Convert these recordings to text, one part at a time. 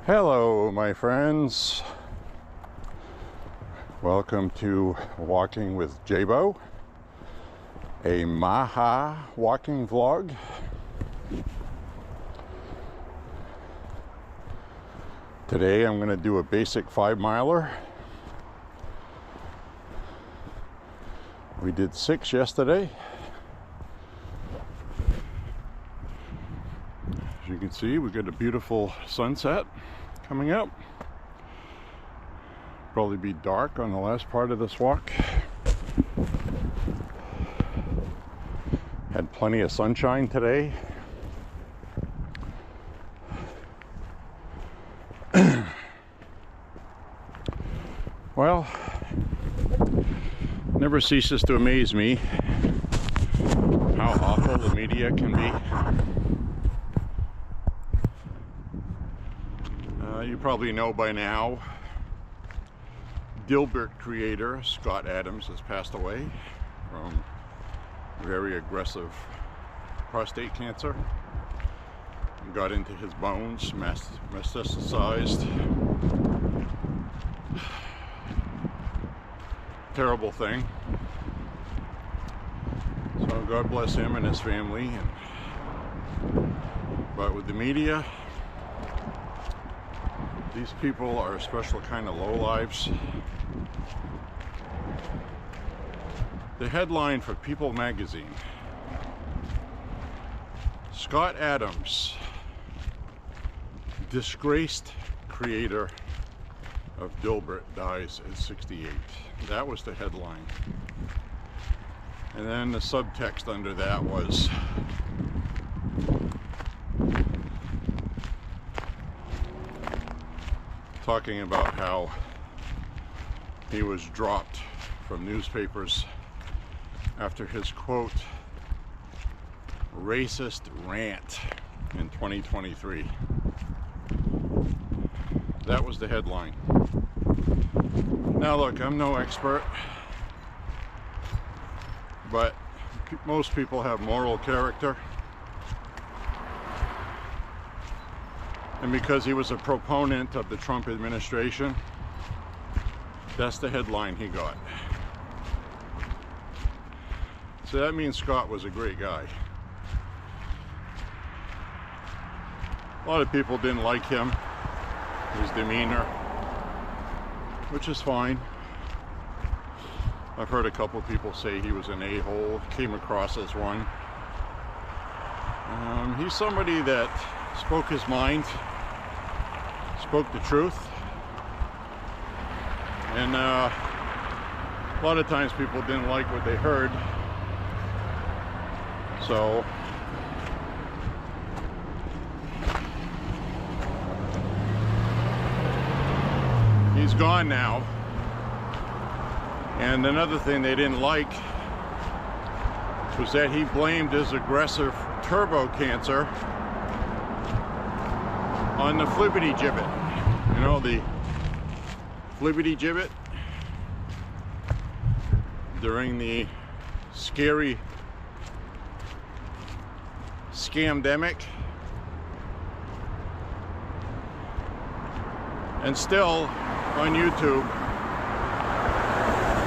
Hello, my friends. Welcome to Walking with J.Beau, a MAHA walking vlog. Today I'm going to do a basic 5-miler. We did 6 yesterday. As you can see, we got a beautiful sunset coming up. Probably be dark on the last part of this walk. Had plenty of sunshine today. Well, never ceases to amaze me how awful the media can be. You probably know by now, Dilbert creator Scott Adams has passed away from very aggressive prostate cancer. Got into his bones, metastasized. Terrible thing. So God bless him and his family. But with the media, these people are a special kind of lowlives. The headline for People magazine: Scott Adams, disgraced creator of Dilbert, dies at 68. That was the headline. And then the subtext under that was talking about how he was dropped from newspapers after his, quote, racist rant in 2023. That was the headline. Now look, I'm no expert, but most people have moral character. And because he was a proponent of the Trump administration, that's the headline he got. So that means Scott was a great guy. A lot of people didn't like him, his demeanor, which is fine. I've heard a couple people say he was an a-hole, came across as one. He's somebody that spoke his mind, spoke the truth, and a lot of times people didn't like what they heard. So he's gone now. And another thing they didn't like was that he blamed his aggressive turbo cancer on the flibbity gibbet. You know, the flibbity gibbet during the scary scamdemic. And still on YouTube,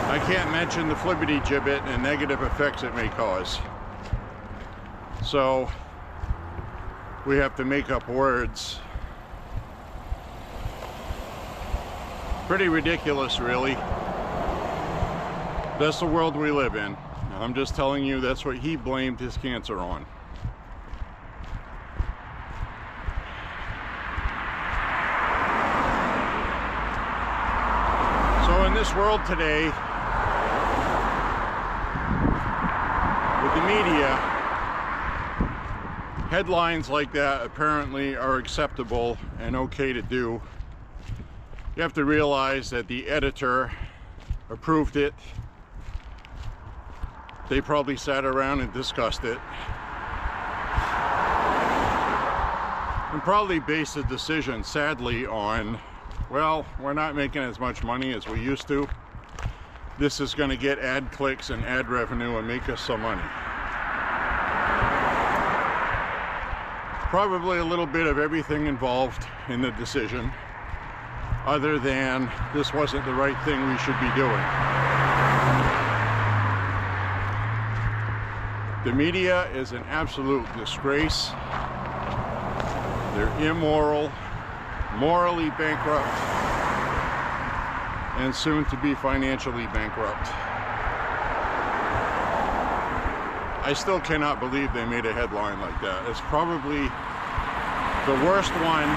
I can't mention the flibbity gibbet and negative effects it may cause. So we have to make up words. Pretty ridiculous, really. That's the world we live in. I'm just telling you that's what he blamed his cancer on. So in this world today, with the media, headlines like that apparently are acceptable and okay to do. You have to realize that the editor approved it. They probably sat around and discussed it. And probably based the decision, sadly, on, well, we're not making as much money as we used to. This is going to get ad clicks and ad revenue and make us some money. Probably a little bit of everything involved in the decision, other than this wasn't the right thing we should be doing. The media is an absolute disgrace. They're immoral, morally bankrupt, and soon to be financially bankrupt. I still cannot believe they made a headline like that. It's probably the worst one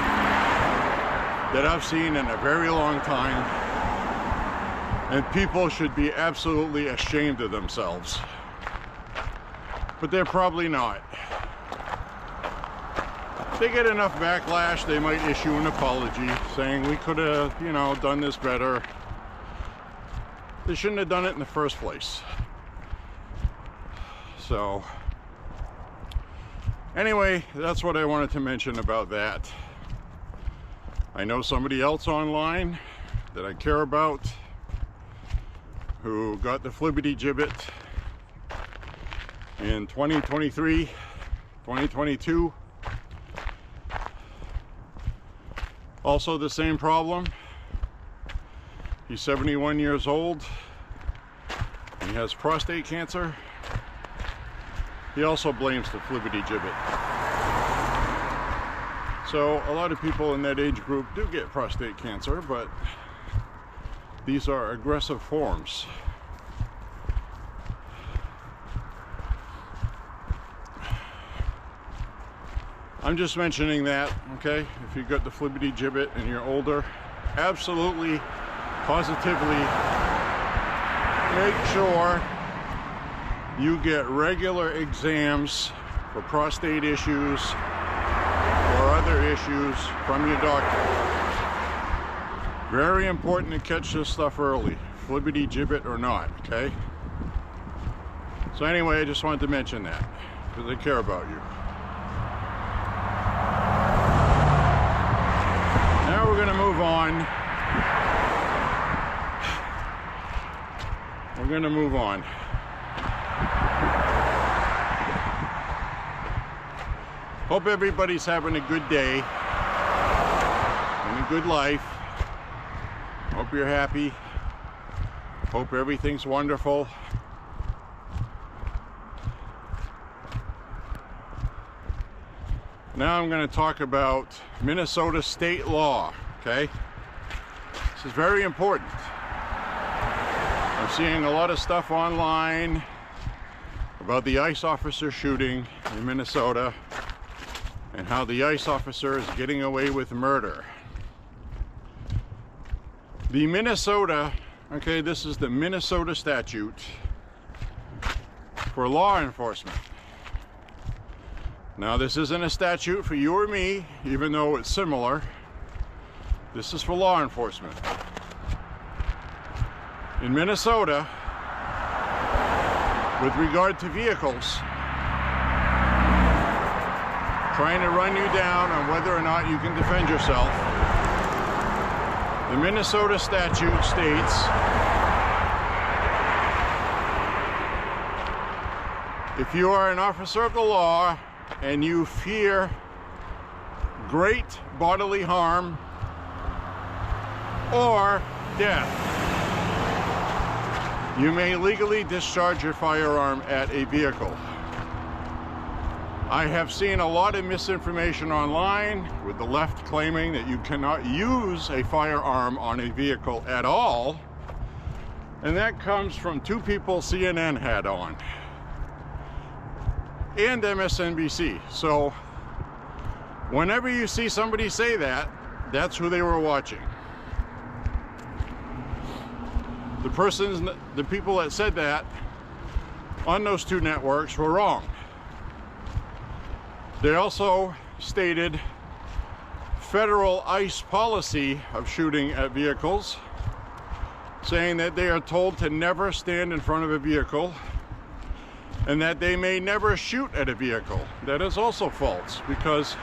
that I've seen in a very long time, and people should be absolutely ashamed of themselves. But they're probably not. If they get enough backlash, they might issue an apology saying we could have, you know, done this better. They shouldn't have done it in the first place. So anyway, that's what I wanted to mention about that. I know somebody else online that I care about who got the flibbity gibbet in 2023, 2022. Also the same problem. He's 71 years old. He has prostate cancer. He also blames the flibbity gibbet. So a lot of people in that age group do get prostate cancer, but these are aggressive forms. I'm just mentioning that, okay? If you got the flibbity gibbet and you're older, absolutely, positively make sure you get regular exams for prostate issues or other issues from your doctor. Very important to catch this stuff early, flibbity gibbet or not, okay? So anyway, I just wanted to mention that because I care about you. move on. We're gonna move on. Hope everybody's having a good day and a good life. Hope you're happy. Hope everything's wonderful. Now I'm going to talk about Minnesota state law, okay? This is very important. I'm seeing a lot of stuff online about the ICE officer shooting in Minnesota and how the ICE officer is getting away with murder. The Minnesota, okay, this is the Minnesota statute for law enforcement. Now, this isn't a statute for you or me, even though it's similar. This is for law enforcement. In Minnesota, with regard to vehicles, trying to run you down on whether or not you can defend yourself, the Minnesota statute states, if you are an officer of the law and you fear great bodily harm or death, you may legally discharge your firearm at a vehicle. I have seen a lot of misinformation online with the left claiming that you cannot use a firearm on a vehicle at all, and that comes from two people CNN had on and MSNBC. So whenever you see somebody say that, that's who they were watching. The people that said that on those two networks were wrong. They also stated federal ICE policy of shooting at vehicles, saying that they are told to never stand in front of a vehicle and that they may never shoot at a vehicle. That is also false, because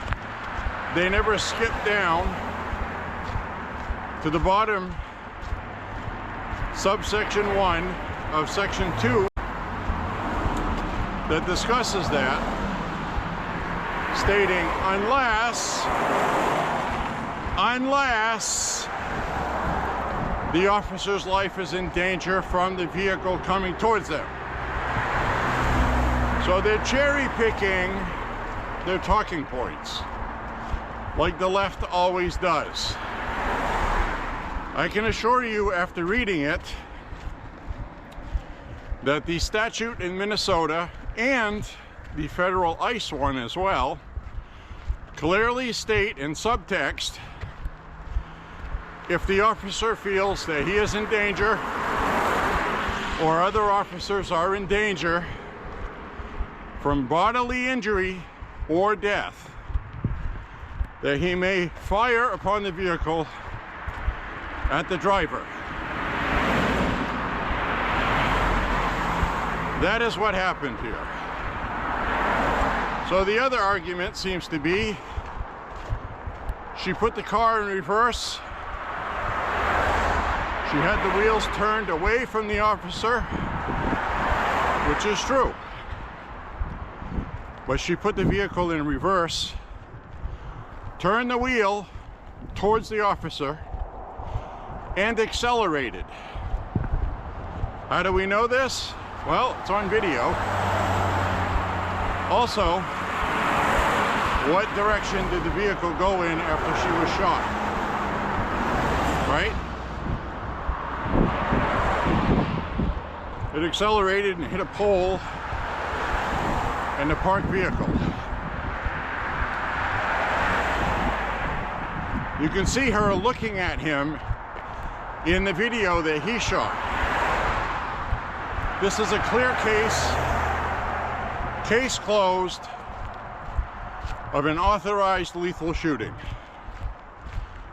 they never skip down to the bottom subsection 1 of section 2 that discusses that, stating unless the officer's life is in danger from the vehicle coming towards them. So they're cherry picking their talking points, like the left always does. I can assure you, after reading it, that the statute in Minnesota and the federal ICE one as well clearly state in subtext, if the officer feels that he is in danger or other officers are in danger from bodily injury or death, that he may fire upon the vehicle at the driver. That is what happened here. So the other argument seems to be she put the car in reverse. She had the wheels turned away from the officer, which is true. But she put the vehicle in reverse, turned the wheel towards the officer, and accelerated. How do we know this? Well, it's on video. Also, what direction did the vehicle go in after she was shot? Right? It accelerated and hit a pole and a parked vehicle. You can see her looking at him in the video that he shot. This is a clear case closed of an authorized lethal shooting.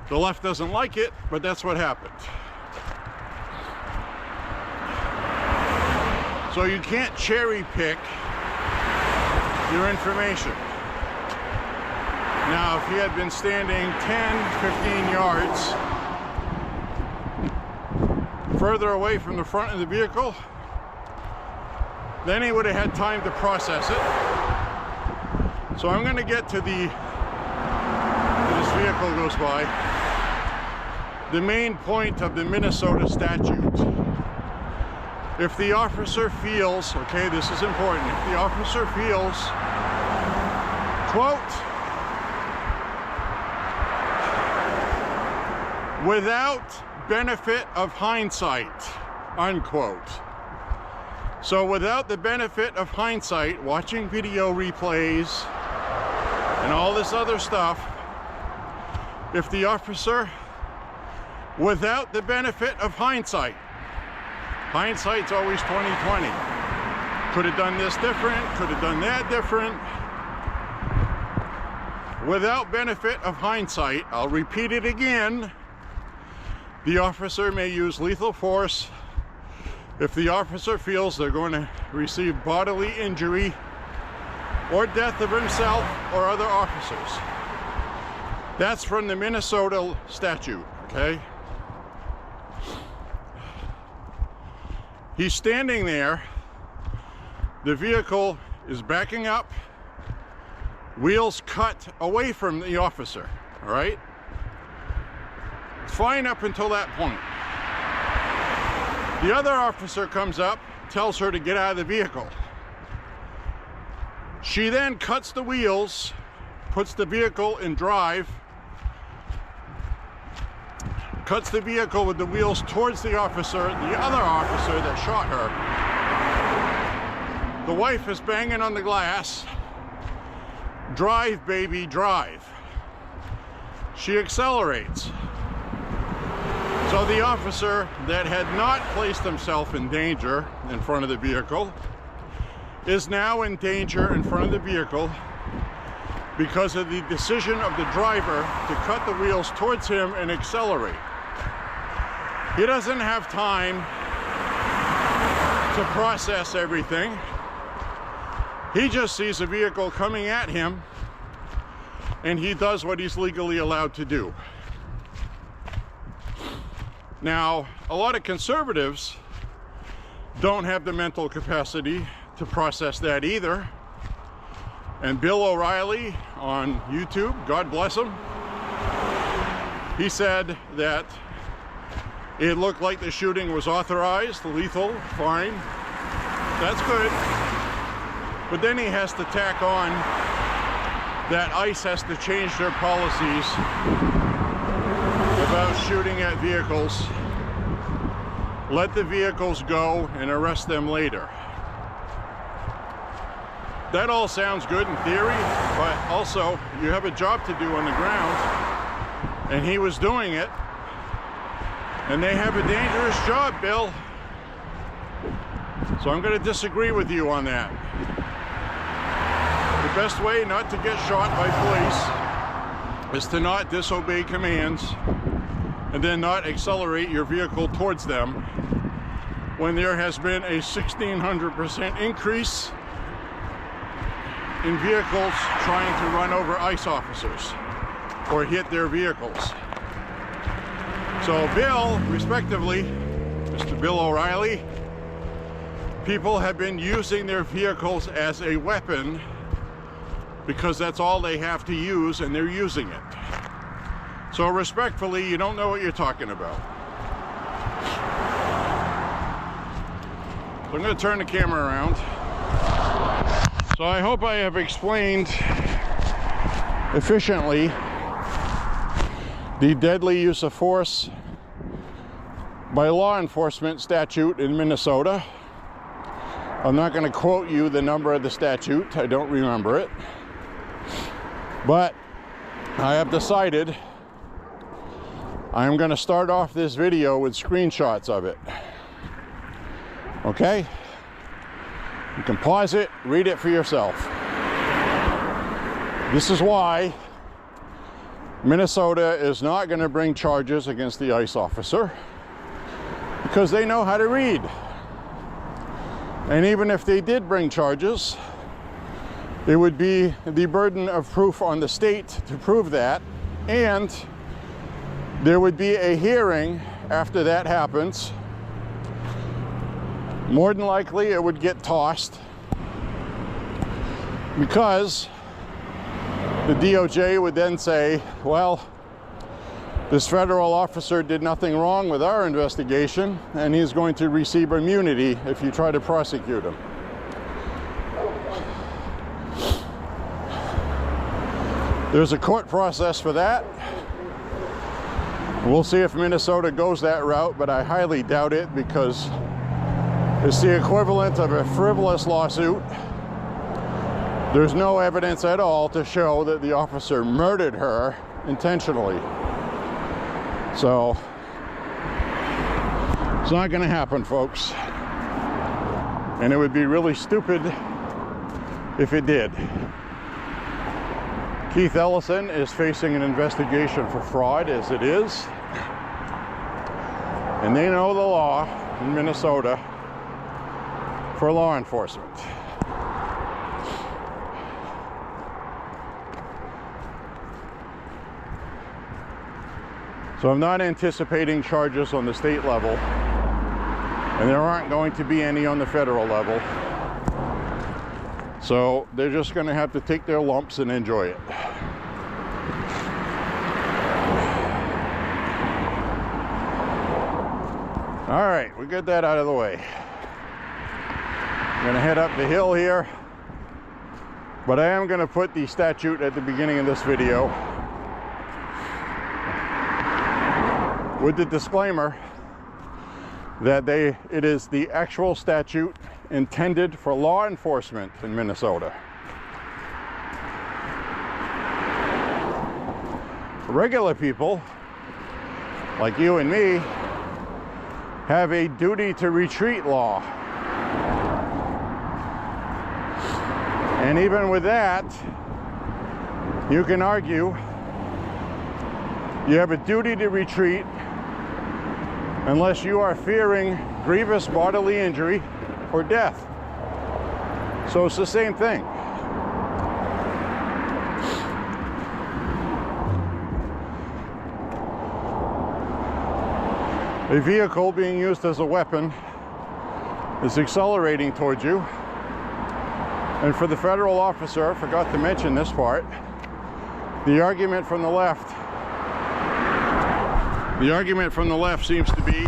The left doesn't like it, but that's what happened. So you can't cherry pick your information. Now, if he had been standing 10, 15 yards further away from the front of the vehicle, then he would have had time to process it. So I'm going to get to this vehicle goes by, the main point of the Minnesota statute. If the officer feels, okay, this is important, if the officer feels, quote, without benefit of hindsight, unquote. So without the benefit of hindsight, watching video replays and all this other stuff, if the officer, without the benefit of hindsight, hindsight's always 20/20. Could have done this different, could have done that different. Without benefit of hindsight, I'll repeat it again, the officer may use lethal force if the officer feels they're going to receive bodily injury or death of himself or other officers. That's from the Minnesota statute, okay? He's standing there, the vehicle is backing up, wheels cut away from the officer, all right? It's fine up until that point. The other officer comes up, tells her to get out of the vehicle. She then cuts the wheels, puts the vehicle in drive, cuts the vehicle with the wheels towards the officer, the other officer that shot her. The wife is banging on the glass. Drive, baby, drive. She accelerates. So the officer that had not placed himself in danger in front of the vehicle is now in danger in front of the vehicle because of the decision of the driver to cut the wheels towards him and accelerate. He doesn't have time to process everything. He just sees a vehicle coming at him and he does what he's legally allowed to do. Now, a lot of conservatives don't have the mental capacity to process that either. And Bill O'Reilly on YouTube, God bless him, he said that it looked like the shooting was authorized, lethal, fine. That's good. But then he has to tack on that ICE has to change their policies about shooting at vehicles. Let the vehicles go and arrest them later. That all sounds good in theory, but also you have a job to do on the ground, and he was doing it. And they have a dangerous job, Bill. So I'm going to disagree with you on that. The best way not to get shot by police is to not disobey commands and then not accelerate your vehicle towards them when there has been a 1,600% increase in vehicles trying to run over ICE officers or hit their vehicles. So Bill, respectively, Mr. Bill O'Reilly, people have been using their vehicles as a weapon because that's all they have to use and they're using it. So respectfully, you don't know what you're talking about. So I'm going to turn the camera around. So I hope I have explained efficiently the deadly use of force by law enforcement statute in Minnesota. I'm not going to quote you the number of the statute, I don't remember it. But I have decided I'm going to start off this video with screenshots of it. Okay? You can pause it, read it for yourself. This is why Minnesota is not going to bring charges against the ICE officer, because they know how to read. And even if they did bring charges, it would be the burden of proof on the state to prove that, and there would be a hearing after that happens. More than likely it would get tossed because the DOJ would then say, well, this federal officer did nothing wrong with our investigation, and he's going to receive immunity if you try to prosecute him. There's a court process for that. We'll see if Minnesota goes that route, but I highly doubt it because it's the equivalent of a frivolous lawsuit. There's no evidence at all to show that the officer murdered her intentionally. So, it's not going to happen, folks. And it would be really stupid if it did. Keith Ellison is facing an investigation for fraud as it is. And they know the law in Minnesota for law enforcement. So I'm not anticipating charges on the state level, and there aren't going to be any on the federal level. So they're just going to have to take their lumps and enjoy it. All right, we got that out of the way. I'm going to head up the hill here, but I am going to put the statute at the beginning of this video with the disclaimer that it is the actual statute intended for law enforcement in Minnesota. Regular people, like you and me, have a duty to retreat law. And even with that, you can argue you have a duty to retreat unless you are fearing grievous bodily injury or death. So it's the same thing. A vehicle being used as a weapon is accelerating towards you. And for the federal officer, I forgot to mention this part, the argument from the left seems to be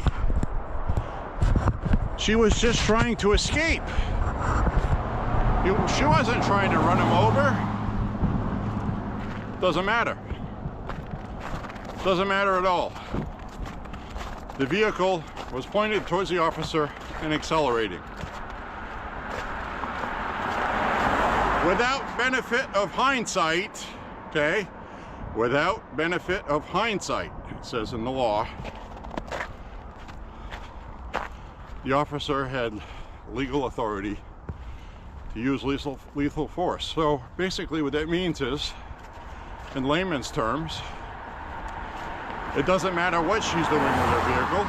she was just trying to escape. She wasn't trying to run him over. Doesn't matter. Doesn't matter at all. The vehicle was pointed towards the officer and accelerating. Without benefit of hindsight, okay? Without benefit of hindsight, it says in the law, the officer had legal authority to use lethal force. So basically what that means is, in layman's terms, it doesn't matter what she's doing with her vehicle.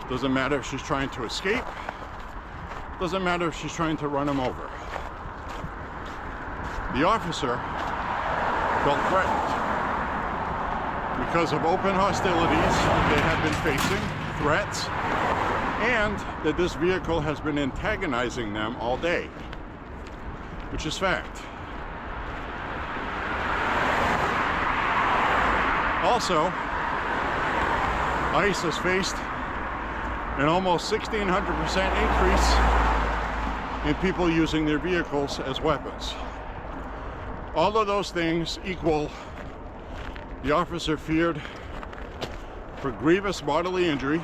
Doesn't matter if she's trying to escape. Doesn't matter if she's trying to run him over. The officer felt threatened because of open hostilities that they have been facing, threats, and that this vehicle has been antagonizing them all day, which is fact. Also, ICE has faced an almost 1,600% increase in people using their vehicles as weapons. All of those things equal the officer feared for grievous bodily injury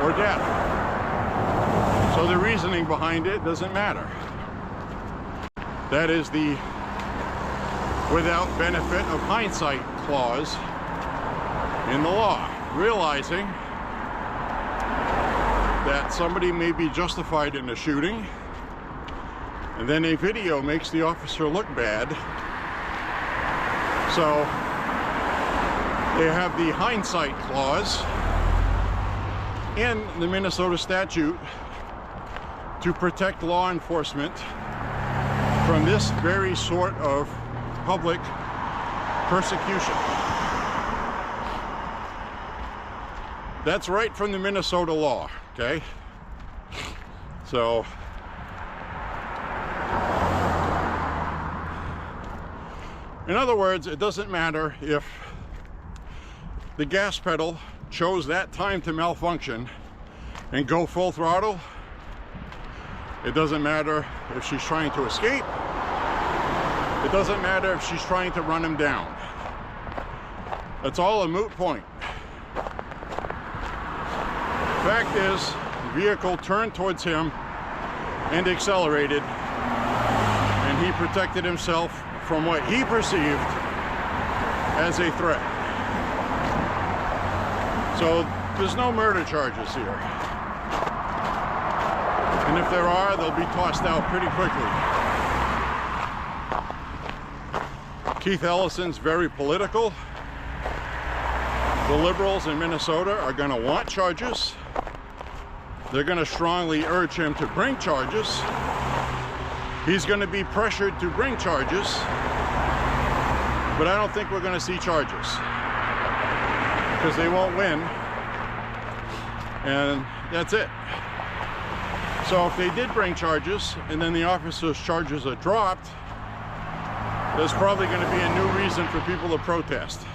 or death. So the reasoning behind it doesn't matter. That is the without benefit of hindsight clause in the law, realizing that somebody may be justified in a shooting, and then a video makes the officer look bad. So they have the hindsight clause in the Minnesota statute to protect law enforcement from this very sort of public persecution. That's right from the Minnesota law, okay? So, in other words, it doesn't matter if the gas pedal chose that time to malfunction and go full throttle. It doesn't matter if she's trying to escape. It doesn't matter if she's trying to run him down. That's all a moot point. Fact is, the vehicle turned towards him and accelerated, and he protected himself from what he perceived as a threat. So there's no murder charges here. And if there are, they'll be tossed out pretty quickly. Keith Ellison's very political. The liberals in Minnesota are going to want charges. They're going to strongly urge him to bring charges. He's going to be pressured to bring charges, but I don't think we're going to see charges because they won't win, and that's it. So if they did bring charges and then the officer's charges are dropped, there's probably going to be a new reason for people to protest.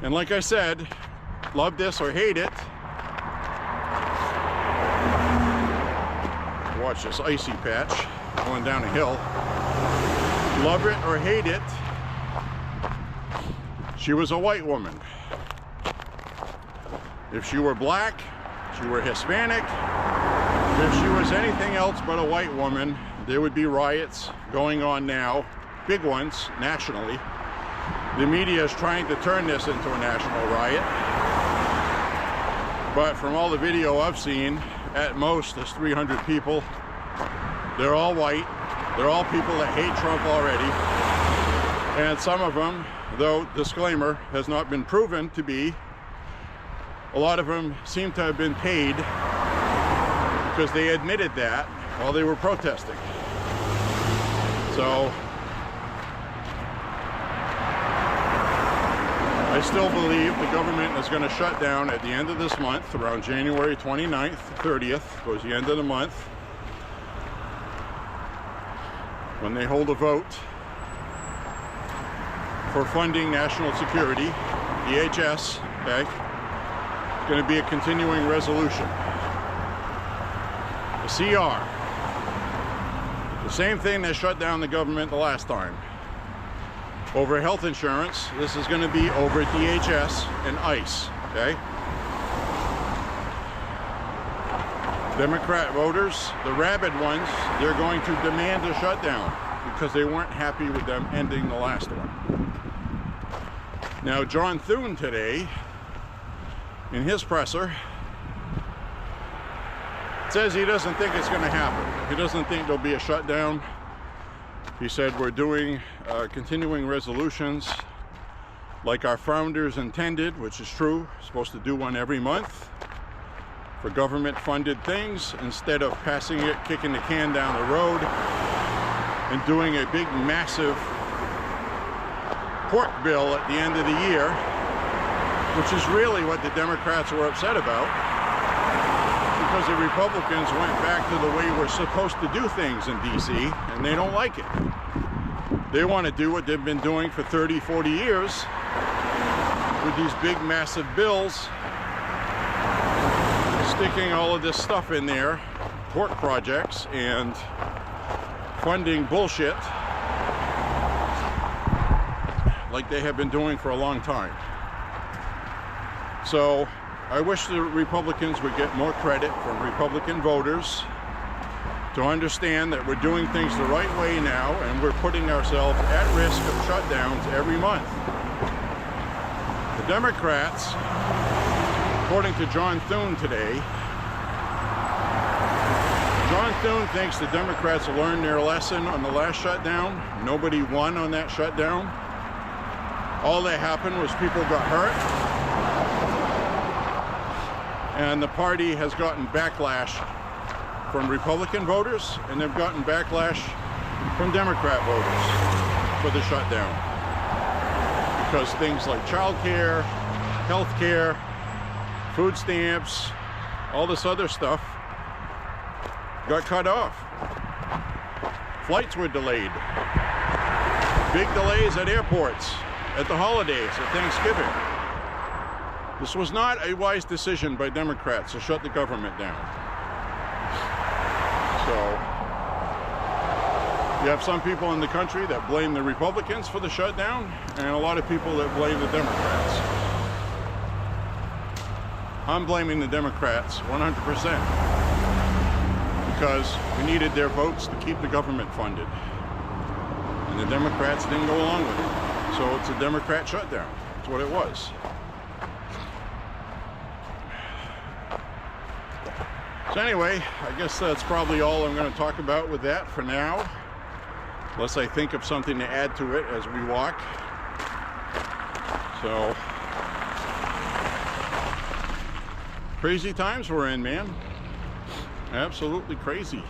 And like I said, love this or hate it. Watch this icy patch going down a hill. Love it or hate it, she was a white woman. If she were black, she were Hispanic, if she was anything else but a white woman, there would be riots going on now, big ones nationally. The media is trying to turn this into a national riot, but from all the video I've seen, at most there's 300 people. They're all white. They're all people that hate Trump already, and some of them, though disclaimer, has not been proven to be, a lot of them seem to have been paid because they admitted that while they were protesting. So I still believe the government is going to shut down at the end of this month, around January 29th, 30th, goes the end of the month, when they hold a vote for funding national security, DHS, okay? It's going to be a continuing resolution. The CR. The same thing that shut down the government the last time. Over health insurance, this is going to be over DHS and ICE, okay? Democrat voters, the rabid ones, they're going to demand a shutdown because they weren't happy with them ending the last one. Now, John Thune today, in his presser, says he doesn't think it's going to happen. He doesn't think there'll be a shutdown. He said we're doing continuing resolutions like our founders intended, which is true. We're supposed to do one every month for government-funded things instead of passing it, kicking the can down the road, and doing a big, massive pork bill at the end of the year, which is really what the Democrats were upset about, because the Republicans went back to the way we're supposed to do things in DC, and they don't like it. They want to do what they've been doing for 30, 40 years with these big, massive bills, sticking all of this stuff in there, pork projects, and funding bullshit like they have been doing for a long time. So I wish the Republicans would get more credit from Republican voters to understand that we're doing things the right way now, and we're putting ourselves at risk of shutdowns every month. The Democrats, according to John Thune today, John Thune thinks the Democrats learned their lesson on the last shutdown. Nobody won on that shutdown. All that happened was people got hurt, and the party has gotten backlash from Republican voters, and they've gotten backlash from Democrat voters for the shutdown. Because things like childcare, health care, food stamps, all this other stuff got cut off. Flights were delayed. Big delays at airports, at the holidays, at Thanksgiving. This was not a wise decision by Democrats to shut the government down. So, you have some people in the country that blame the Republicans for the shutdown, and a lot of people that blame the Democrats. I'm blaming the Democrats 100%, because we needed their votes to keep the government funded. And the Democrats didn't go along with it. So it's a Democrat shutdown. That's what it was. So anyway, I guess that's probably all I'm going to talk about with that for now. Unless I think of something to add to it as we walk. So, crazy times we're in, man. Absolutely crazy.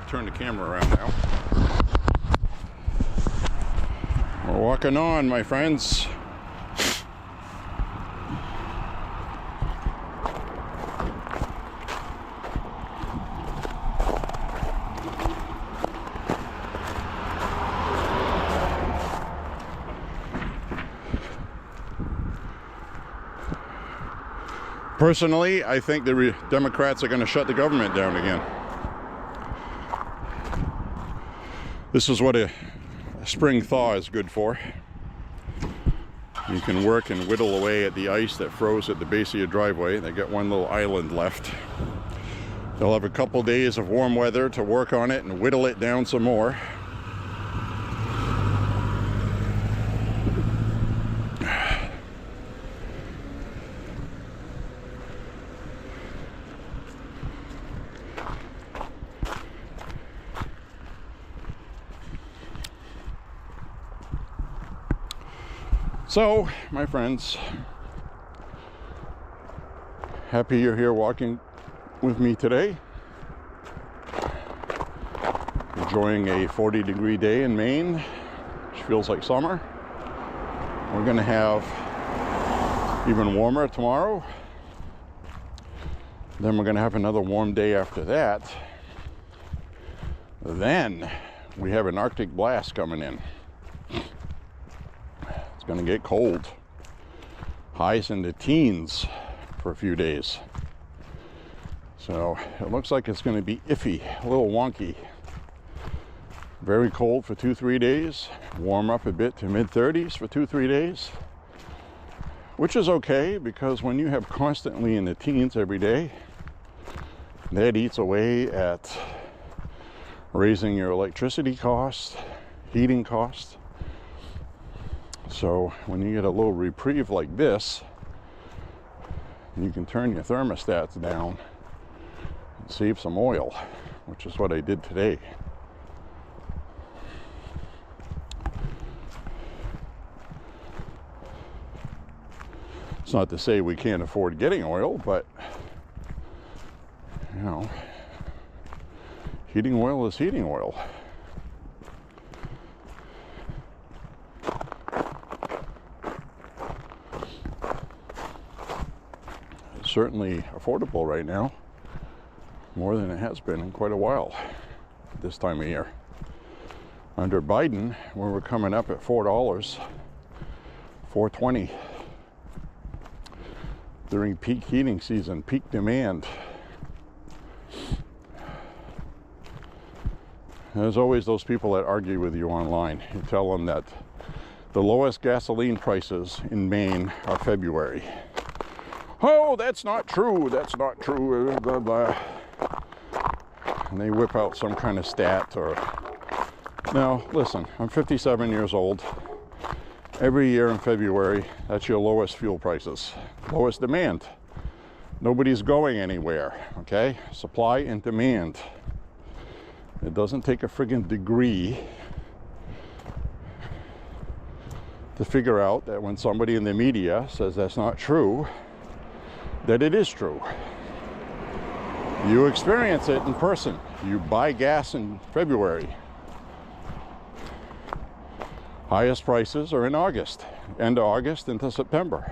Turn the camera around now. We're walking on, my friends. Personally, I think the Democrats are going to shut the government down again. This is what a spring thaw is good for. You can work and whittle away at the ice that froze at the base of your driveway. They got one little island left. They'll have a couple days of warm weather to work on it and whittle it down some more. So, my friends, happy you're here walking with me today. Enjoying a 40-degree day in Maine, which feels like summer. We're going to have even warmer tomorrow. Then we're going to have another warm day after that. Then we have an Arctic blast coming in. Going to get cold. Highs in the teens for a few days. So it looks like it's going to be iffy, a little wonky. Very cold for 2-3 days. Warm up a bit to mid-30s for 2-3 days. Which is okay, because when you have constantly in the teens every day, that eats away at raising your electricity costs, heating costs. So when you get a little reprieve like this, you can turn your thermostats down and save some oil, which is what I did today. It's not to say we can't afford getting oil, but you know, heating oil is heating oil. Certainly affordable right now, more than it has been in quite a while this time of year. Under Biden, when we're coming up at $4, $4.20 during peak heating season, peak demand. There's always those people that argue with you online. You tell them that the lowest gasoline prices in Maine are February. Oh, that's not true. That's not true. Blah, blah. And they whip out some kind of stat or... Now, listen, I'm 57 years old. Every year in February, that's your lowest fuel prices. Lowest demand. Nobody's going anywhere, okay? Supply and demand. It doesn't take a friggin' degree to figure out that when somebody in the media says that's not true, that it is true. You experience it in person. You buy gas in February. Highest prices are in August, end of August into September.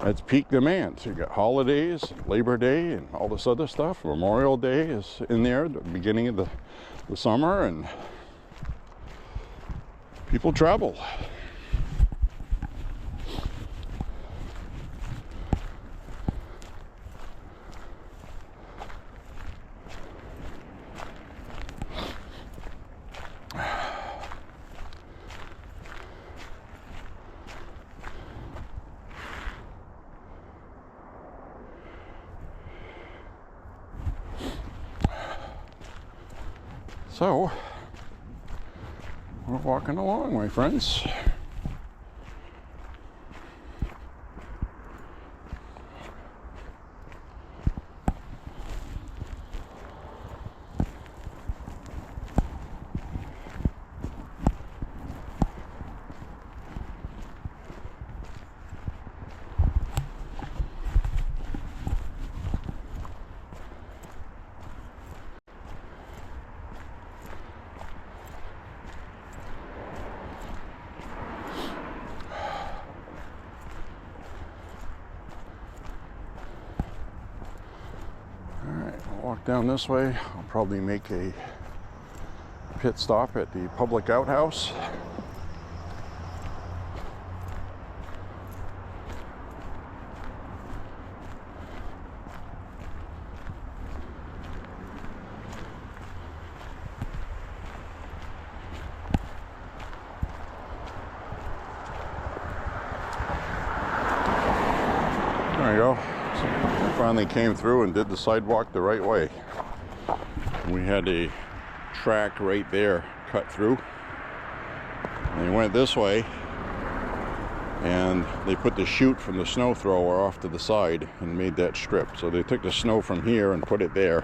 That's peak demand. So you got holidays, Labor Day, and all this other stuff. Memorial Day is in there, the beginning of the summer, and people travel. So, we're walking along, my friends. Walk down this way. I'll probably make a pit stop at the public outhouse. There you go. I finally came through and did the sidewalk the right way. We had a track right there cut through. And they went this way, and they put the chute from the snow thrower off to the side and made that strip. So they took the snow from here and put it there.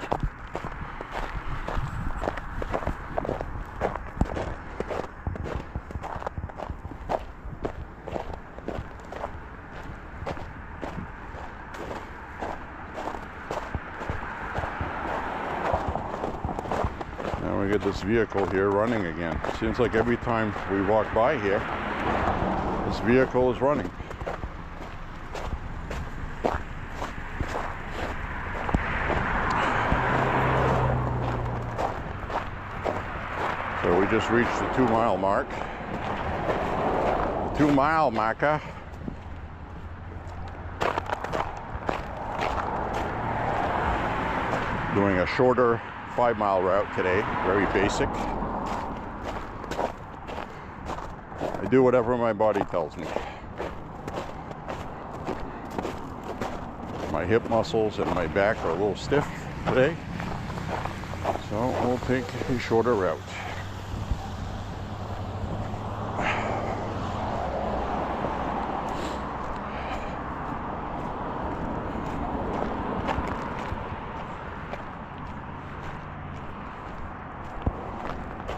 We get this vehicle here running again. Seems like every time we walk by here, this vehicle is running. So we just reached the 2-mile mark. The 2-mile MAHA. Doing a shorter 5-mile route today, very basic. I do whatever my body tells me. My hip muscles and my back are a little stiff today, so we'll take a shorter route.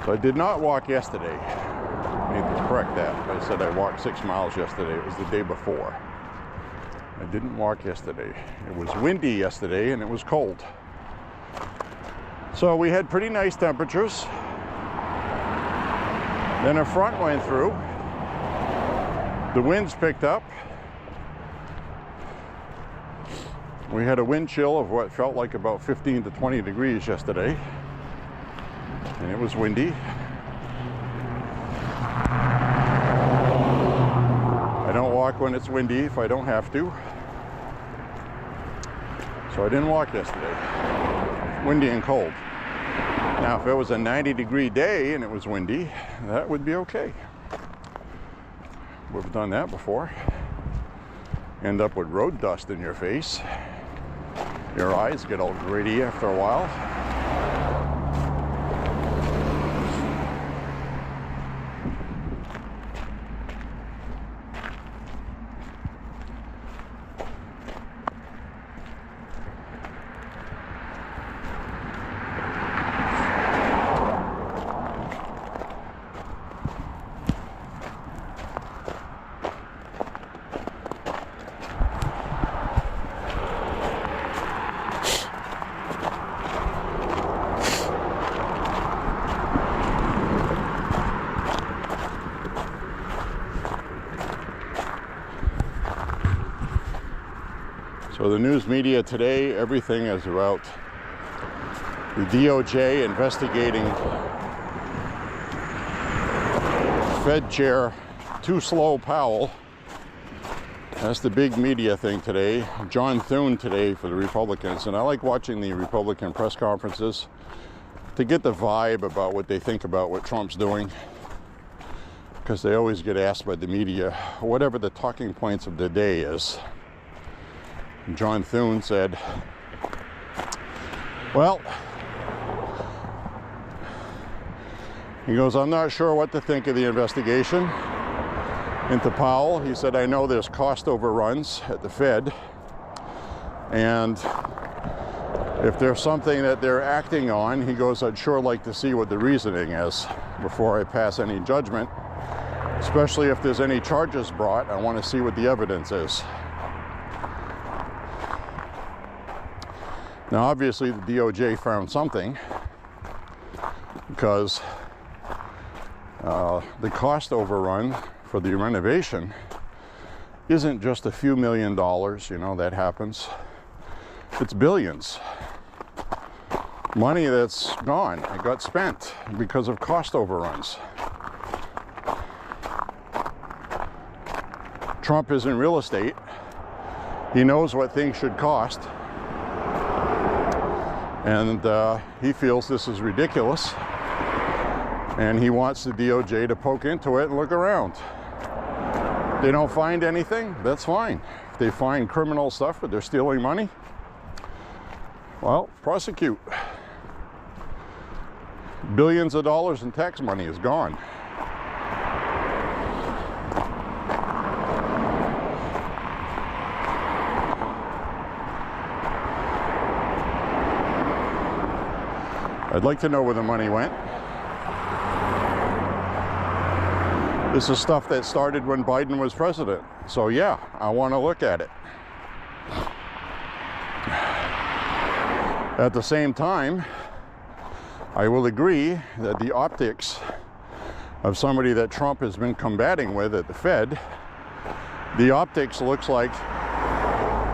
So I did not walk yesterday. I need to correct that. I said I walked 6 miles yesterday. It was the day before. I didn't walk yesterday. It was windy yesterday and it was cold. So we had pretty nice temperatures. Then a front went through. The winds picked up. We had a wind chill of what felt like about 15 to 20 degrees yesterday. And it was windy. I don't walk when it's windy if I don't have to. So I didn't walk yesterday. Windy and cold. Now, if it was a 90-degree day and it was windy, that would be okay. We've done that before. End up with road dust in your face. Your eyes get all gritty after a while. So the news media today, everything is about the DOJ investigating Fed Chair Too Slow Powell. That's the big media thing today. John Thune today for the Republicans. And I like watching the Republican press conferences to get the vibe about what they think about what Trump's doing. Because they always get asked by the media, whatever the talking points of the day is. And John Thune said, well, he goes, I'm not sure what to think of the investigation into Powell. He said, I know there's cost overruns at the Fed, and if there's something that they're acting on, he goes, I'd sure like to see what the reasoning is before I pass any judgment, especially if there's any charges brought. I want to see what the evidence is. Now, obviously, the DOJ found something, because the cost overrun for the renovation isn't just a few $1 million, you know, that happens. It's billions. Money that's gone, it got spent because of cost overruns. Trump is in real estate. He knows what things should cost. And he feels this is ridiculous. And he wants the DOJ to poke into it and look around. They don't find anything, that's fine. If they find criminal stuff, but they're stealing money, well, prosecute. Billions of dollars in tax money is gone. I'd like to know where the money went. This is stuff that started when Biden was president. So yeah, I want to look at it. At the same time, I will agree that the optics of somebody that Trump has been combating with at the Fed, the optics looks like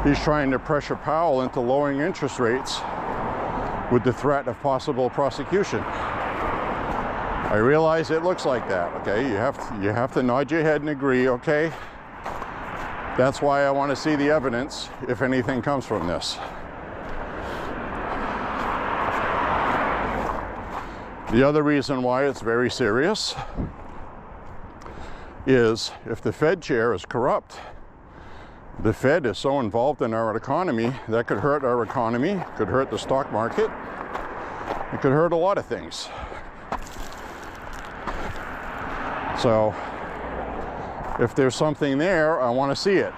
he's trying to pressure Powell into lowering interest rates with the threat of possible prosecution. I realize it looks like that, okay? You have to nod your head and agree, okay? That's why I want to see the evidence, if anything comes from this. The other reason why it's very serious is if the Fed chair is corrupt, the Fed is so involved in our economy, that could hurt our economy, could hurt the stock market, it could hurt a lot of things. So, if there's something there, I want to see it.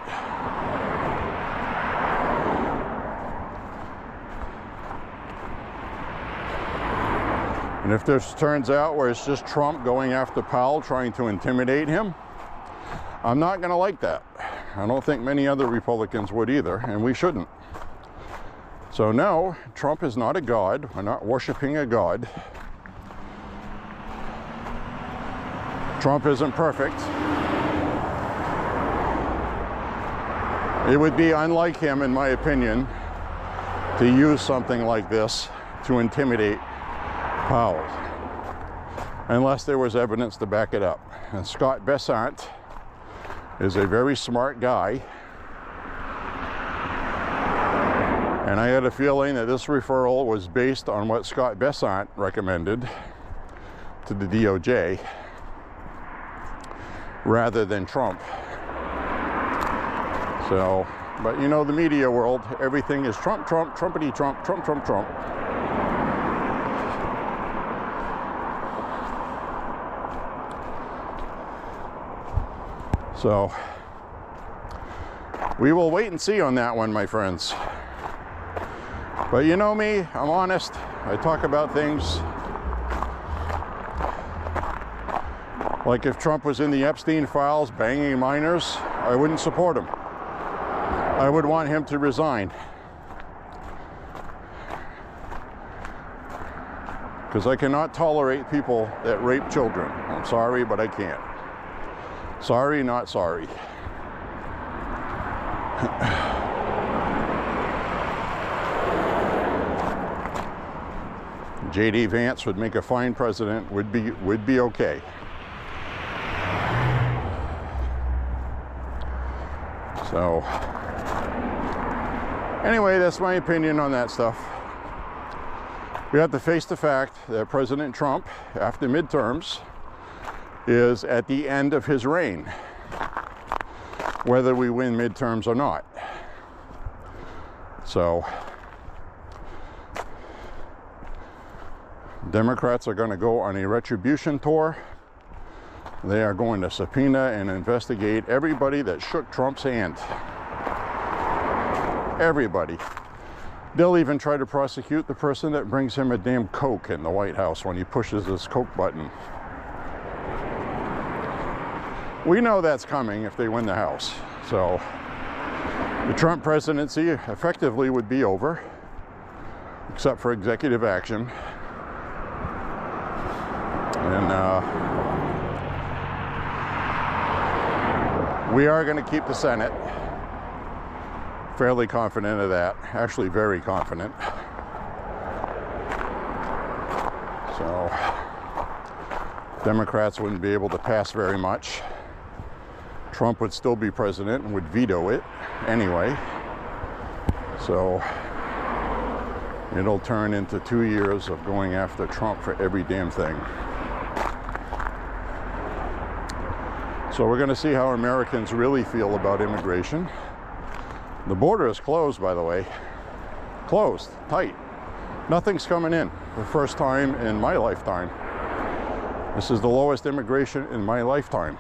And if this turns out where it's just Trump going after Powell, trying to intimidate him, I'm not going to like that. I don't think many other Republicans would either, and we shouldn't. So no, Trump is not a god. We're not worshiping a god. Trump isn't perfect. It would be unlike him, in my opinion, to use something like this to intimidate Powell, unless there was evidence to back it up. And Scott Bessant is a very smart guy, and I had a feeling that this referral was based on what Scott Bessant recommended to the DOJ rather than Trump. So, but you know, the media world, everything is Trump, Trump, Trumpity Trump, Trump, Trump, Trump. So, we will wait and see on that one, my friends. But you know me, I'm honest. I talk about things like if Trump was in the Epstein files banging minors, I wouldn't support him. I would want him to resign. Because I cannot tolerate people that rape children. I'm sorry, but I can't. Sorry, not sorry. J.D. Vance would make a fine president, would be okay. So anyway, that's my opinion on that stuff. We have to face the fact that President Trump, after midterms, is at the end of his reign, whether we win midterms or not. So Democrats are going to go on a retribution tour. They are going to subpoena and investigate everybody that shook Trump's hand. Everybody. They'll even try to prosecute the person that brings him a damn Coke in the White House when he pushes his Coke button. We know that's coming if they win the House. So the Trump presidency effectively would be over, except for executive action. And we are going to keep the Senate. Fairly confident of that. Actually, very confident. So Democrats wouldn't be able to pass very much. Trump would still be president and would veto it anyway. So it'll turn into 2 years of going after Trump for every damn thing. So we're going to see how Americans really feel about immigration. The border is closed, by the way. Closed, tight. Nothing's coming in for the first time in my lifetime. This is the lowest immigration in my lifetime.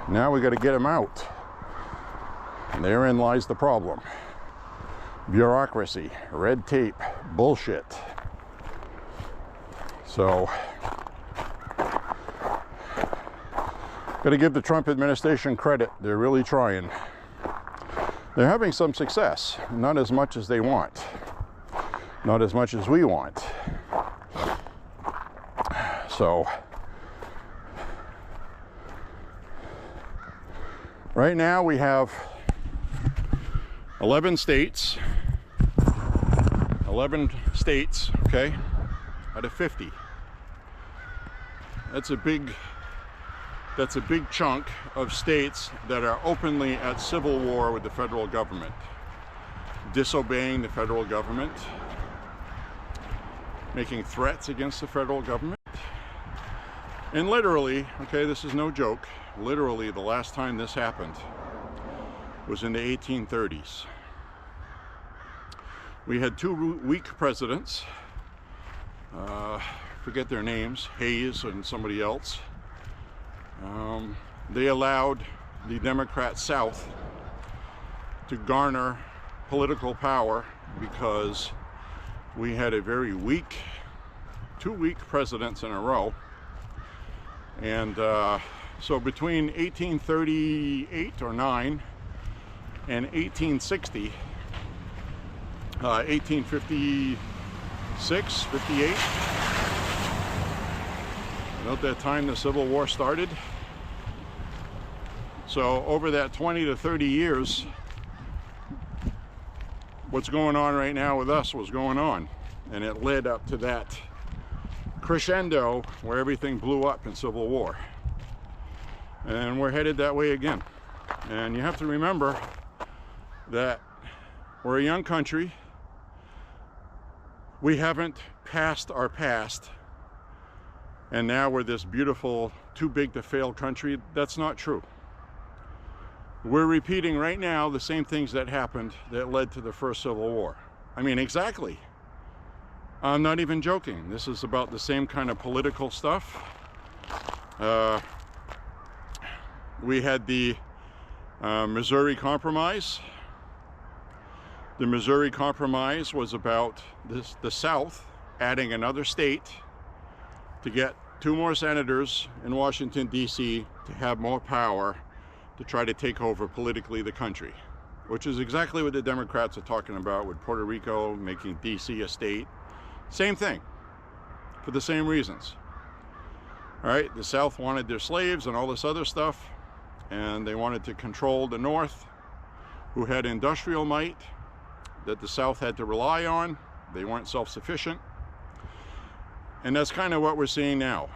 Now we got to get them out. And therein lies the problem. Bureaucracy, red tape, bullshit. So got to give the Trump administration credit. They're really trying. They're having some success, not as much as they want, not as much as we want. So right now we have 11 states, okay, out of 50. That's a big chunk of states that are openly at civil war with the federal government, disobeying the federal government, making threats against the federal government. And literally, okay, this is no joke, literally the last time this happened was in the 1830s. We had two weak presidents, forget their names, Hayes and somebody else. They allowed the Democrat South to garner political power because we had a very weak, two weak presidents in a row. And so between 1838 or 9 and 1860, 1856, 58, about that time the Civil War started. So over that 20 to 30 years, what's going on right now with us was going on. And it led up to that crescendo where everything blew up in Civil War. And we're headed that way again. And you have to remember that we're a young country. We haven't passed our past. And now we're this beautiful, too big to fail country. That's not true. We're repeating right now the same things that happened that led to the first Civil War. I mean, exactly. I'm not even joking. This is about the same kind of political stuff. We had the Missouri Compromise. The Missouri Compromise was about the South adding another state to get 2 more senators in Washington, D.C. to have more power to try to take over politically the country, which is exactly what the Democrats are talking about with Puerto Rico, making D.C. a state. Same thing, for the same reasons. All right, the South wanted their slaves and all this other stuff, and they wanted to control the North, who had industrial might that the South had to rely on. They weren't self-sufficient. And that's kind of what we're seeing now.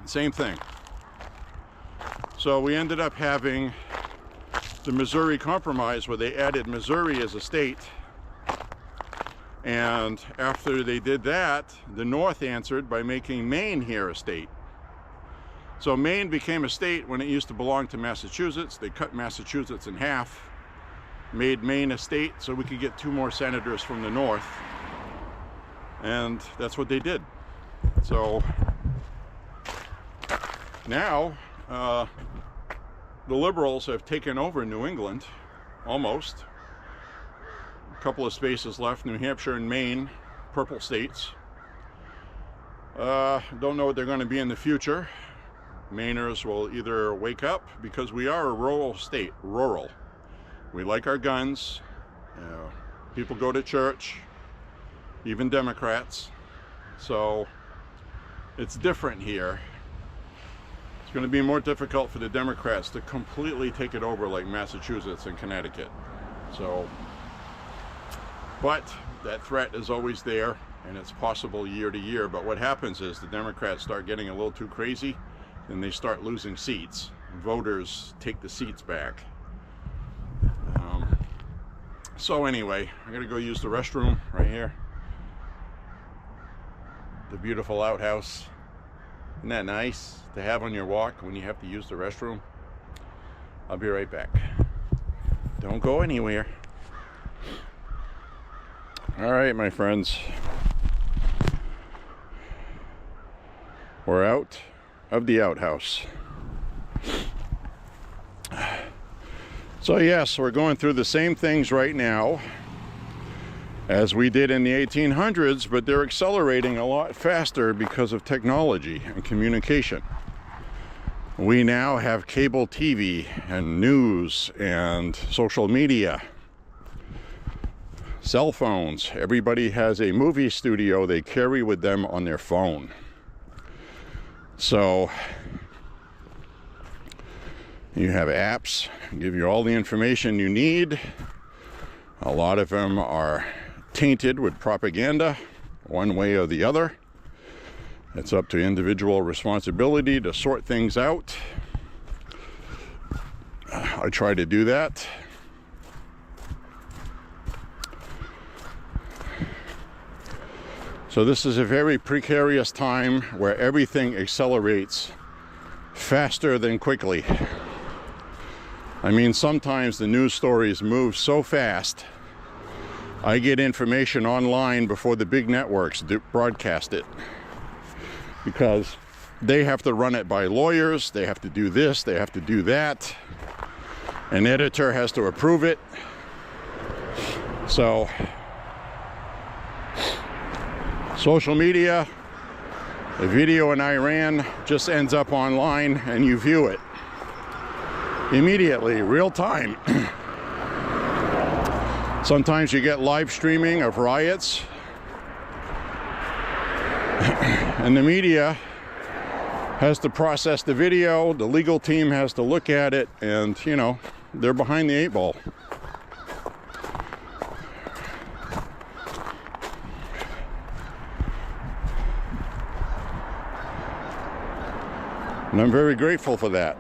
Same thing. So we ended up having the Missouri Compromise, where they added Missouri as a state. And after they did that, the North answered by making Maine here a state. So Maine became a state when it used to belong to Massachusetts. They cut Massachusetts in half, made Maine a state so we could get 2 more senators from the North. And that's what they did. So now the Liberals have taken over New England, almost. A couple of spaces left, New Hampshire and Maine, purple states. Don't know what they're going to be in the future. Mainers will either wake up, because we are a rural state, rural. We like our guns. People go to church, even Democrats. So it's different here. It's going to be more difficult for the Democrats to completely take it over like Massachusetts and Connecticut. So, but that threat is always there, and it's possible year to year. But what happens is the Democrats start getting a little too crazy, and they start losing seats. Voters take the seats back. So anyway, I'm gonna go use the restroom right here. The beautiful outhouse. Isn't that nice to have on your walk when you have to use the restroom? I'll be right back. Don't go anywhere. All right, my friends. We're out of the outhouse. So yes, we're going through the same things right now as we did in the 1800s, but they're accelerating a lot faster because of technology and communication. We now have cable TV and news and social media, cell phones. Everybody has a movie studio they carry with them on their phone. So you have apps give you all the information you need. A lot of them are tainted with propaganda, one way or the other. It's up to individual responsibility to sort things out. I try to do that. So this is a very precarious time where everything accelerates faster than quickly. I mean, sometimes the news stories move so fast, I get information online before the big networks broadcast it, because they have to run it by lawyers, they have to do this, they have to do that, an editor has to approve it. So social media, a video in Iran just ends up online and you view it immediately, real time. Sometimes you get live streaming of riots, and the media has to process the video, the legal team has to look at it, and you know, they're behind the 8 ball. And I'm very grateful for that.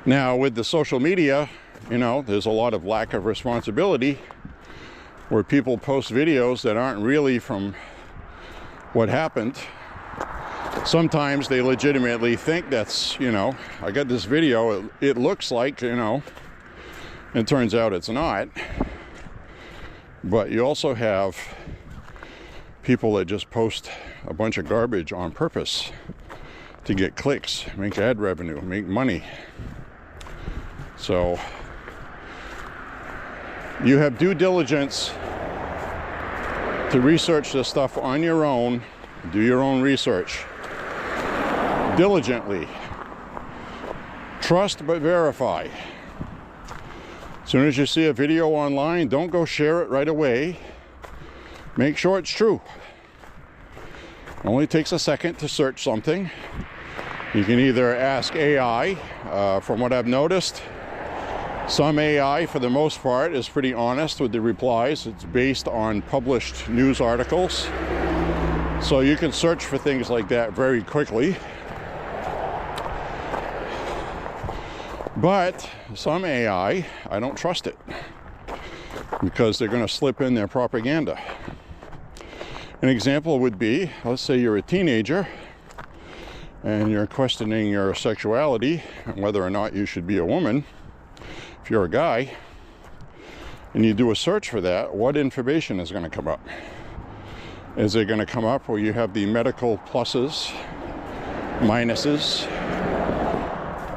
Now, with the social media, you know, there's a lot of lack of responsibility where people post videos that aren't really from what happened. Sometimes they legitimately think that's, you know, I got this video, it looks like, you know, it turns out it's not. But you also have people that just post a bunch of garbage on purpose to get clicks, make ad revenue, make money. So you have due diligence to research this stuff on your own, do your own research diligently. Trust but verify. As soon as you see a video online, don't go share it right away. Make sure it's true. It only takes a second to search something. You can either ask AI, from what I've noticed, Some AI, for the most part, is pretty honest with the replies. It's based on published news articles. So you can search for things like that very quickly. But some AI, I don't trust it, because they're going to slip in their propaganda. An example would be, let's say you're a teenager and you're questioning your sexuality and whether or not you should be a woman. If you're a guy and you do a search for that, what information is going to come up? Is it going to come up where you have the medical pluses, minuses,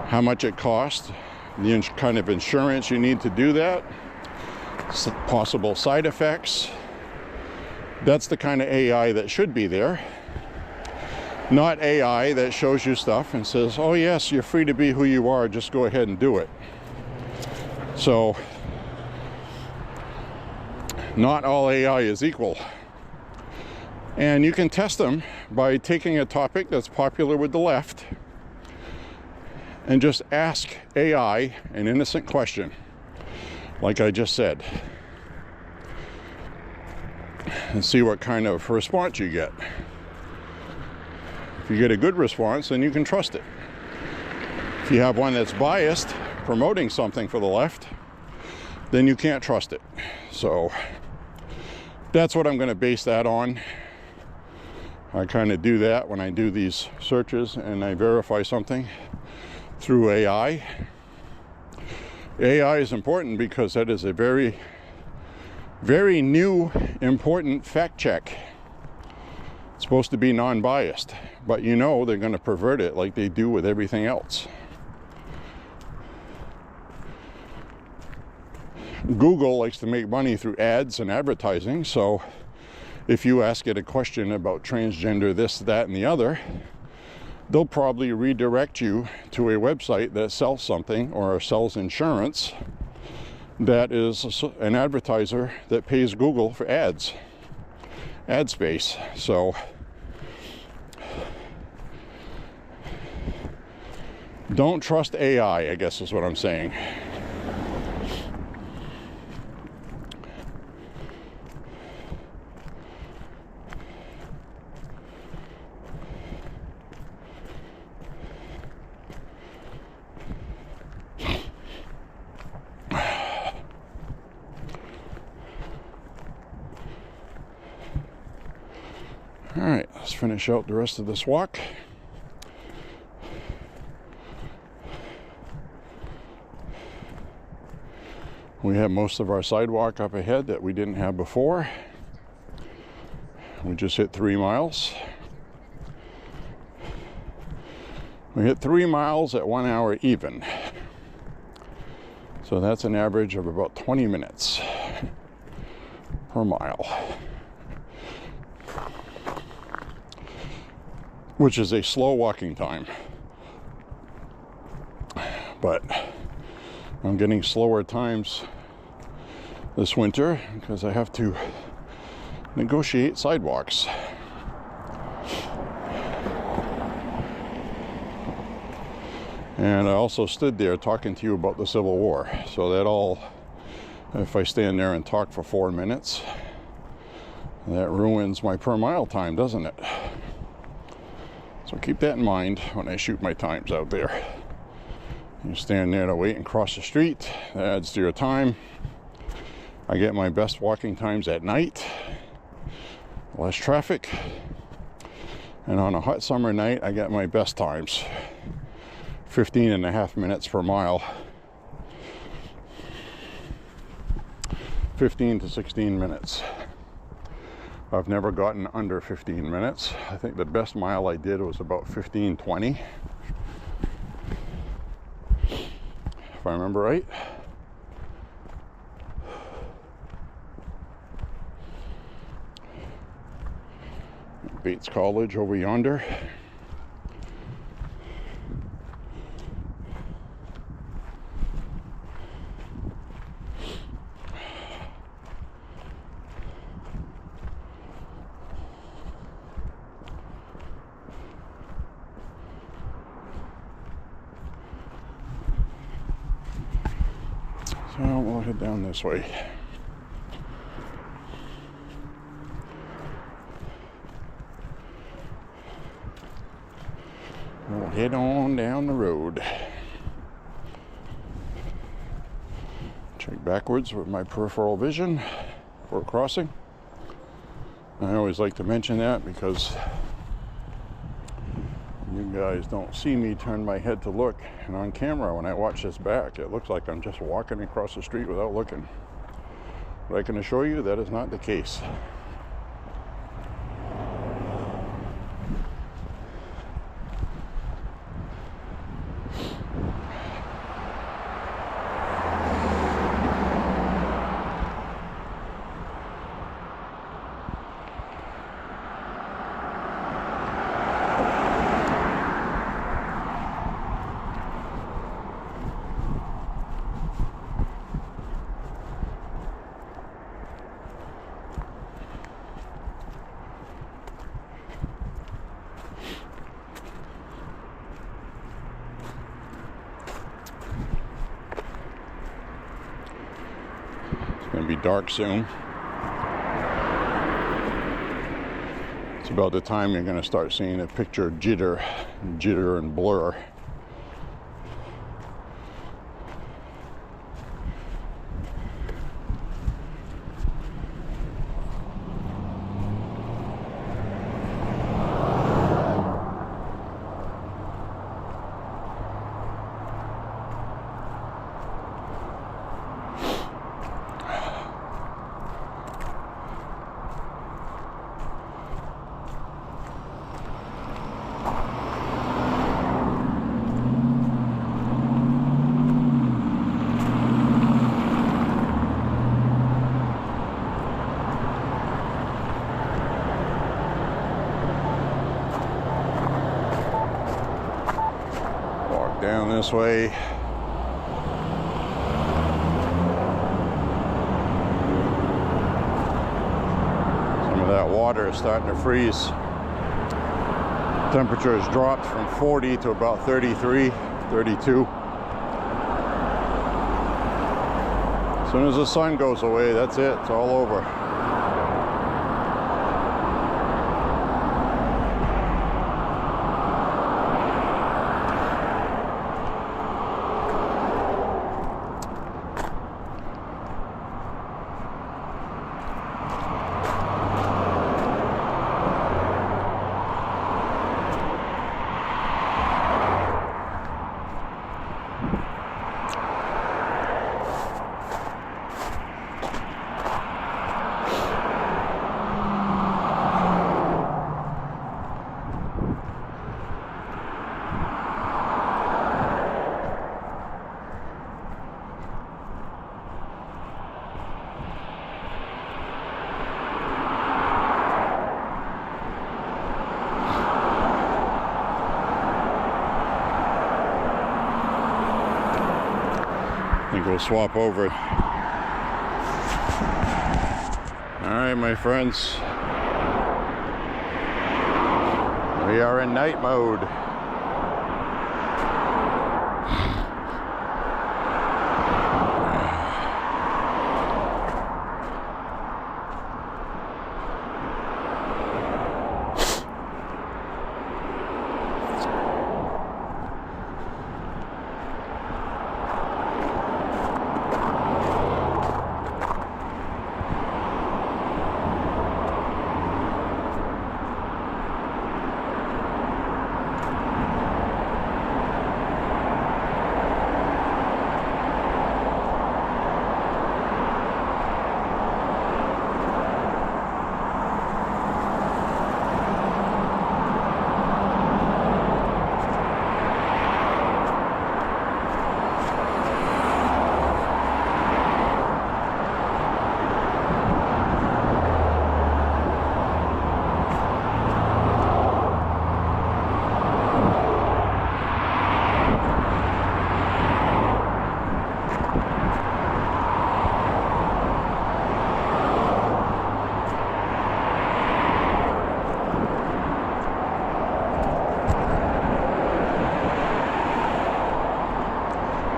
how much it costs, the kind of insurance you need to do that, possible side effects? That's the kind of AI that should be there. Not AI that shows you stuff and says, oh yes, you're free to be who you are, just go ahead and do it. So, not all AI is equal. And you can test them by taking a topic that's popular with the left and just ask AI an innocent question, like I just said, and see what kind of response you get. If you get a good response, then you can trust it. If you have one that's biased, promoting something for the left, then you can't trust it. So that's what I'm going to base that on. I kind of do that when I do these searches and I verify something through AI. AI is important because that is a very, very new, important fact check. It's supposed to be non-biased, but you know they're going to pervert it like they do with everything else. Google likes to make money through ads and advertising, so if you ask it a question about transgender, this, that, and the other, they'll probably redirect you to a website that sells something or sells insurance that is an advertiser that pays Google for ads, ad space. So don't trust AI, I guess is what I'm saying. All right, let's finish out the rest of this walk. We have most of our sidewalk up ahead that we didn't have before. We just hit 3 miles. We hit 3 miles at 1 hour even. So that's an average of about 20 minutes per mile, which is a slow walking time. But I'm getting slower times this winter because I have to negotiate sidewalks. And I also stood there talking to you about the Civil War. So that all, if I stand there and talk for 4 minutes, that ruins my per mile time, doesn't it? So keep that in mind when I shoot my times out there. You stand there to wait and cross the street, that adds to your time. I get my best walking times at night, less traffic, and on a hot summer night I get my best times, 15.5 minutes per mile, 15 to 16 minutes. I've never gotten under 15 minutes. I think the best mile I did was about 15:20, if I remember right. Bates College over yonder. we'll head down this way. We'll head on down the road. Check backwards with my peripheral vision for crossing. I always like to mention that because you guys don't see me turn my head to look, and on camera when I watch this back it looks like I'm just walking across the street without looking. But I can assure you that is not the case. It's going to be dark soon. It's about the time you're going to start seeing a picture jitter and blur. Down this way. Some of that water is starting to freeze. Temperature has dropped from 40 to about 33, 32. As soon as the sun goes away, that's it. It's all over. I think we'll swap over. All right, my friends. We are in night mode.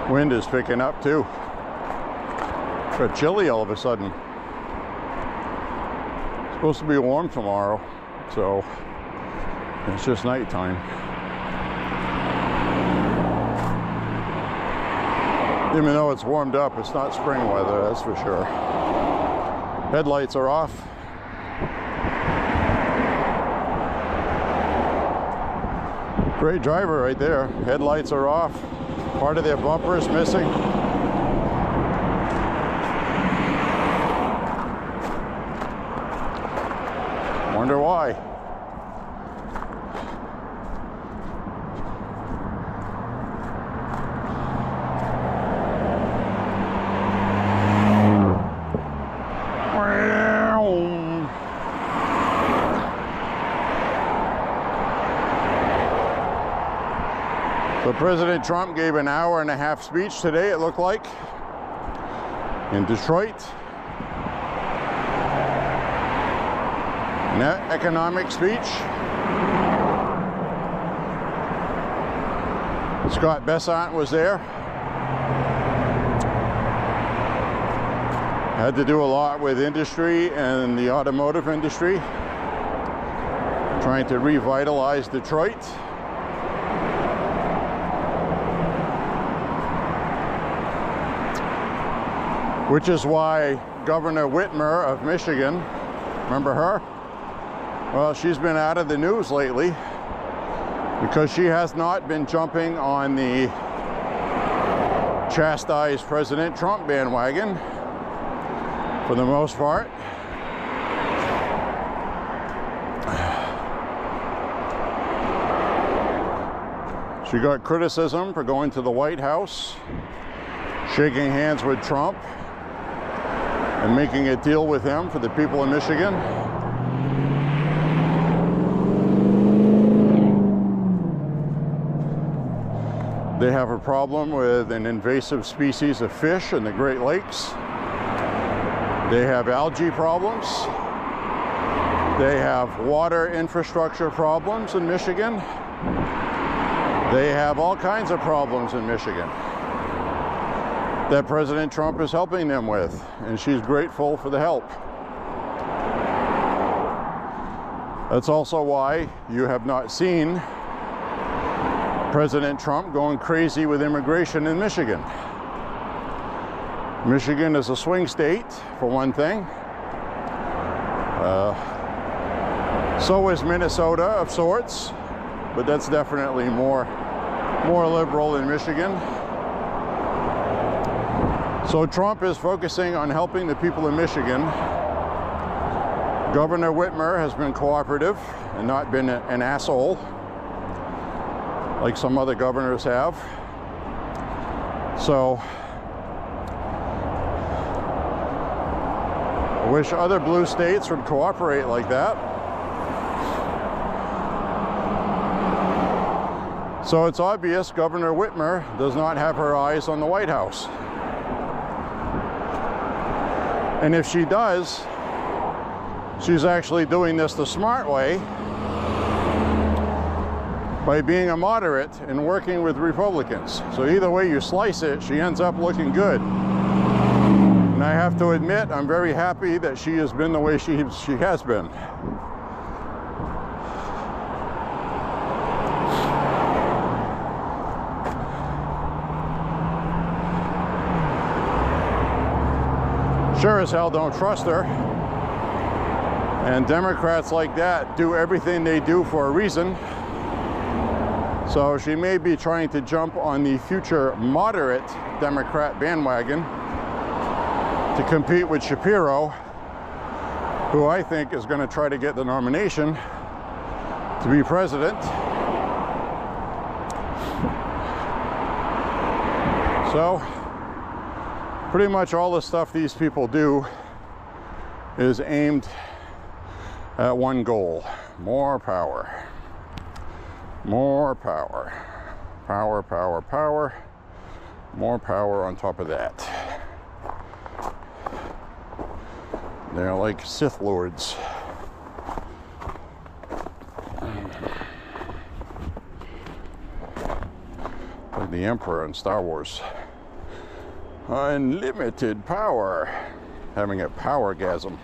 Wind is picking up too. Got chilly all of a sudden. It's supposed to be warm tomorrow, so it's just nighttime. Even though it's warmed up, it's not spring weather, that's for sure. Headlights are off. Great driver right there. Headlights are off. Part of their bumper is missing. Wonder why. So President Trump gave an hour-and-a-half speech today, it looked like, in Detroit. An economic speech. Scott Bessant was there. Had to do a lot with industry and the automotive industry, trying to revitalize Detroit. Which is why Governor Whitmer of Michigan, remember her? Well, she's been out of the news lately because she has not been jumping on the chastise President Trump bandwagon for the most part. She got criticism for going to the White House, shaking hands with Trump, and making a deal with him for the people of Michigan. They have a problem with an invasive species of fish in the Great Lakes. They have algae problems. They have water infrastructure problems in Michigan. They have all kinds of problems in Michigan that President Trump is helping them with, and she's grateful for the help. That's also why you have not seen President Trump going crazy with immigration in Michigan. Michigan is a swing state, for one thing. So is Minnesota of sorts, but that's definitely more liberal in Michigan. So Trump is focusing on helping the people of Michigan. Governor Whitmer has been cooperative and not been an asshole like some other governors have. So I wish other blue states would cooperate like that. So it's obvious Governor Whitmer does not have her eyes on the White House. And if she does, she's actually doing this the smart way by being a moderate and working with Republicans. So either way you slice it, she ends up looking good. And I have to admit, I'm very happy that she has been the way she has been. Sure as hell don't trust her. And Democrats like that do everything they do for a reason. So she may be trying to jump on the future moderate Democrat bandwagon to compete with Shapiro, who I think is going to try to get the nomination to be president. So pretty much all the stuff these people do is aimed at one goal: more power. More power. Power, power, power. More power on top of that. They're like Sith Lords. Like the Emperor in Star Wars. Unlimited power. Having a powergasm.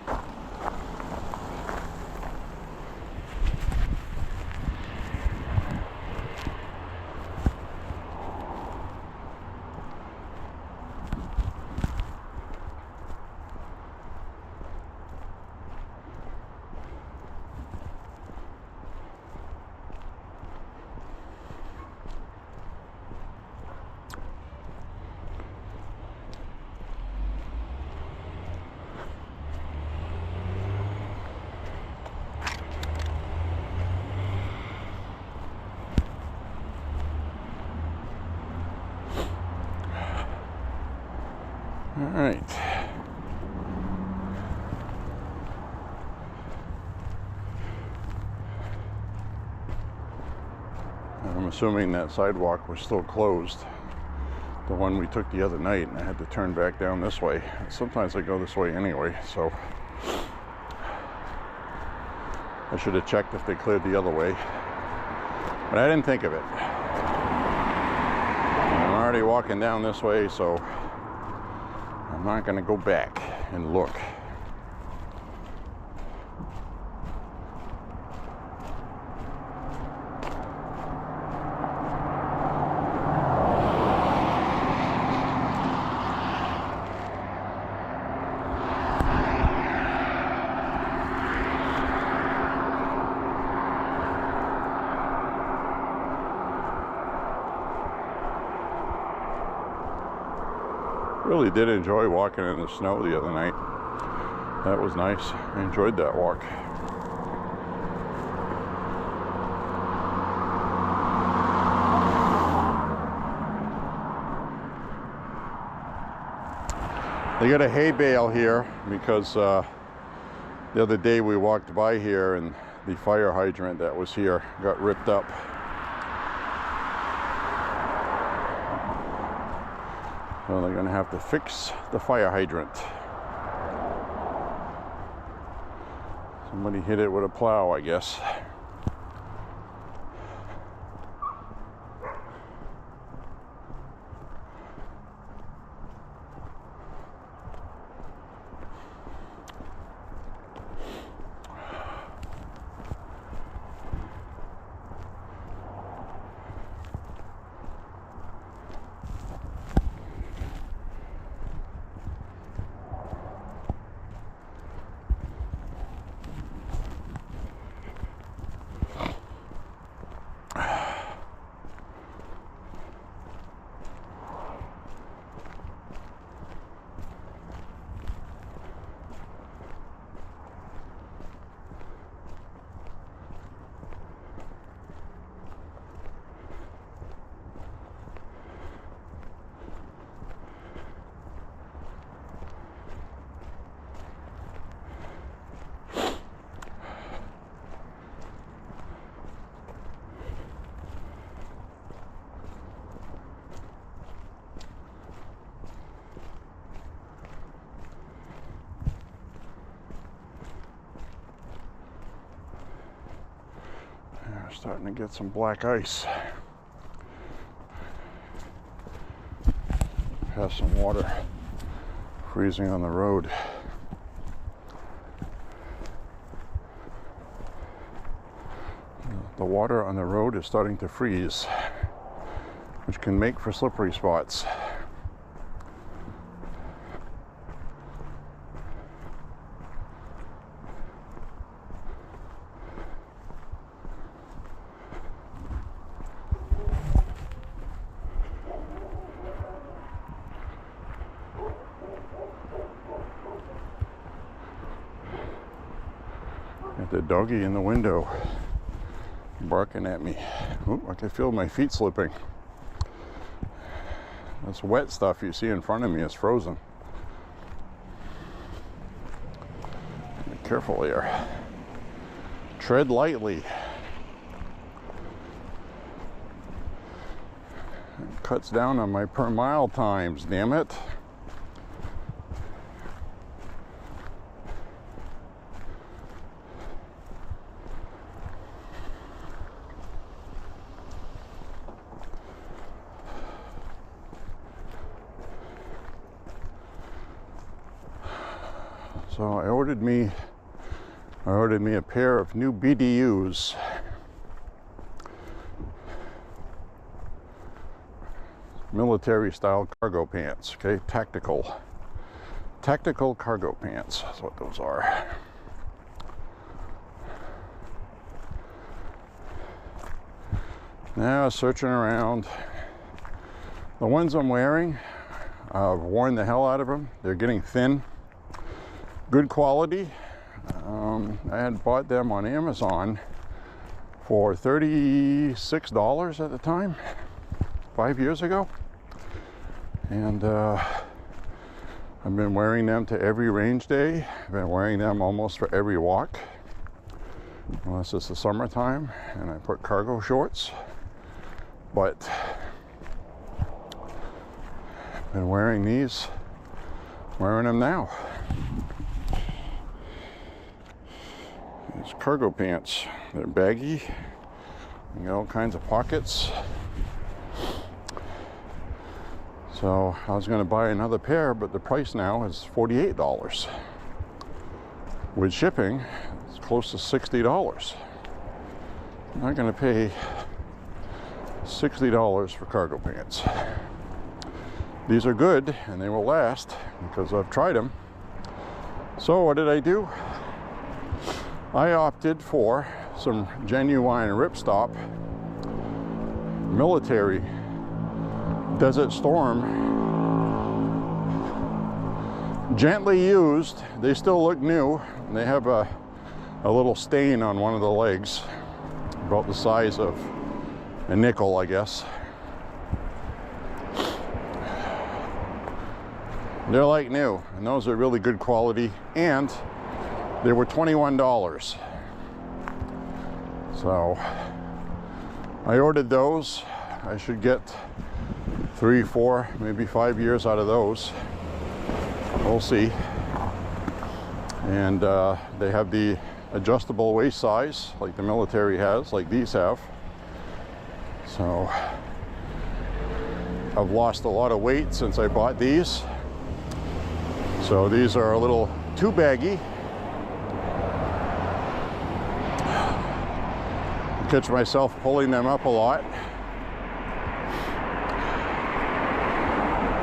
All right. I'm assuming that sidewalk was still closed. The one we took the other night, and I had to turn back down this way. Sometimes I go this way anyway, so I should have checked if they cleared the other way. But I didn't think of it. I'm already walking down this way, so I'm not going to go back and look. Really did enjoy walking in the snow the other night. That was nice. I enjoyed that walk. They got a hay bale here because the other day we walked by here and the fire hydrant that was here got ripped up. So they're going to have to fix the fire hydrant. Somebody hit it with a plow, I guess. Starting to get some black ice. Have some water freezing on the road. The water on the road is starting to freeze, which can make for slippery spots. The doggy in the window barking at me. Ooh, I can feel my feet slipping. This wet stuff you see in front of me is frozen. Be careful here. Tread lightly. It cuts down on my per mile times, damn it. So I ordered me a pair of new BDUs. Military style cargo pants, okay? Tactical cargo pants, that's what those are. Now searching around. The ones I'm wearing, I've worn the hell out of them. They're getting thin. Good quality. I had bought them on Amazon for $36 at the time, 5 years ago. And I've been wearing them to every range day. I've been wearing them almost for every walk, unless it's the summertime and I put cargo shorts. But I've been wearing these, wearing them now. These cargo pants, they're baggy, you got all kinds of pockets. So I was going to buy another pair, but the price now is $48. With shipping, it's close to $60. I'm not going to pay $60 for cargo pants. These are good and they will last because I've tried them. So what did I do? I opted for some genuine ripstop military Desert Storm. Gently used, they still look new. They have a little stain on one of the legs, about the size of a nickel, I guess. They're like new, and those are really good quality, and they were $21. So I ordered those. I should get 3, 4, maybe 5 years out of those. We'll see. And they have the adjustable waist size like the military has, like these have. So I've lost a lot of weight since I bought these. So these are a little too baggy. I catch myself pulling them up a lot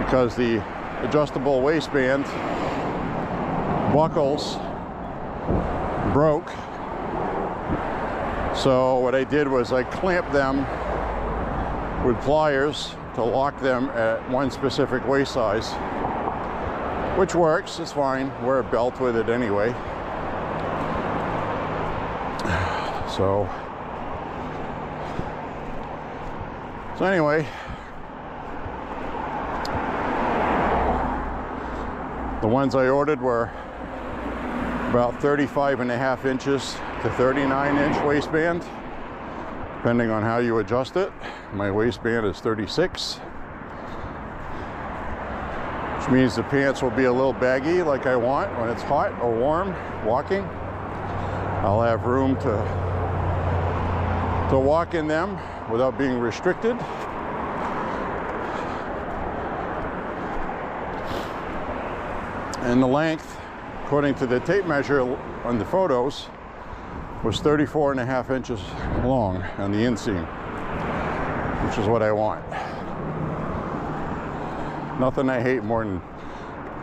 because the adjustable waistband buckles broke. So what I did was I clamped them with pliers to lock them at one specific waist size, which works, it's fine. Wear a belt with it anyway. So anyway, the ones I ordered were about 35.5 inches to 39-inch waistband, depending on how you adjust it. My waistband is 36, which means the pants will be a little baggy like I want when it's hot or warm walking. I'll have room to walk in them without being restricted. And the length, according to the tape measure on the photos, was 34.5 inches long on the inseam, which is what I want. Nothing I hate more than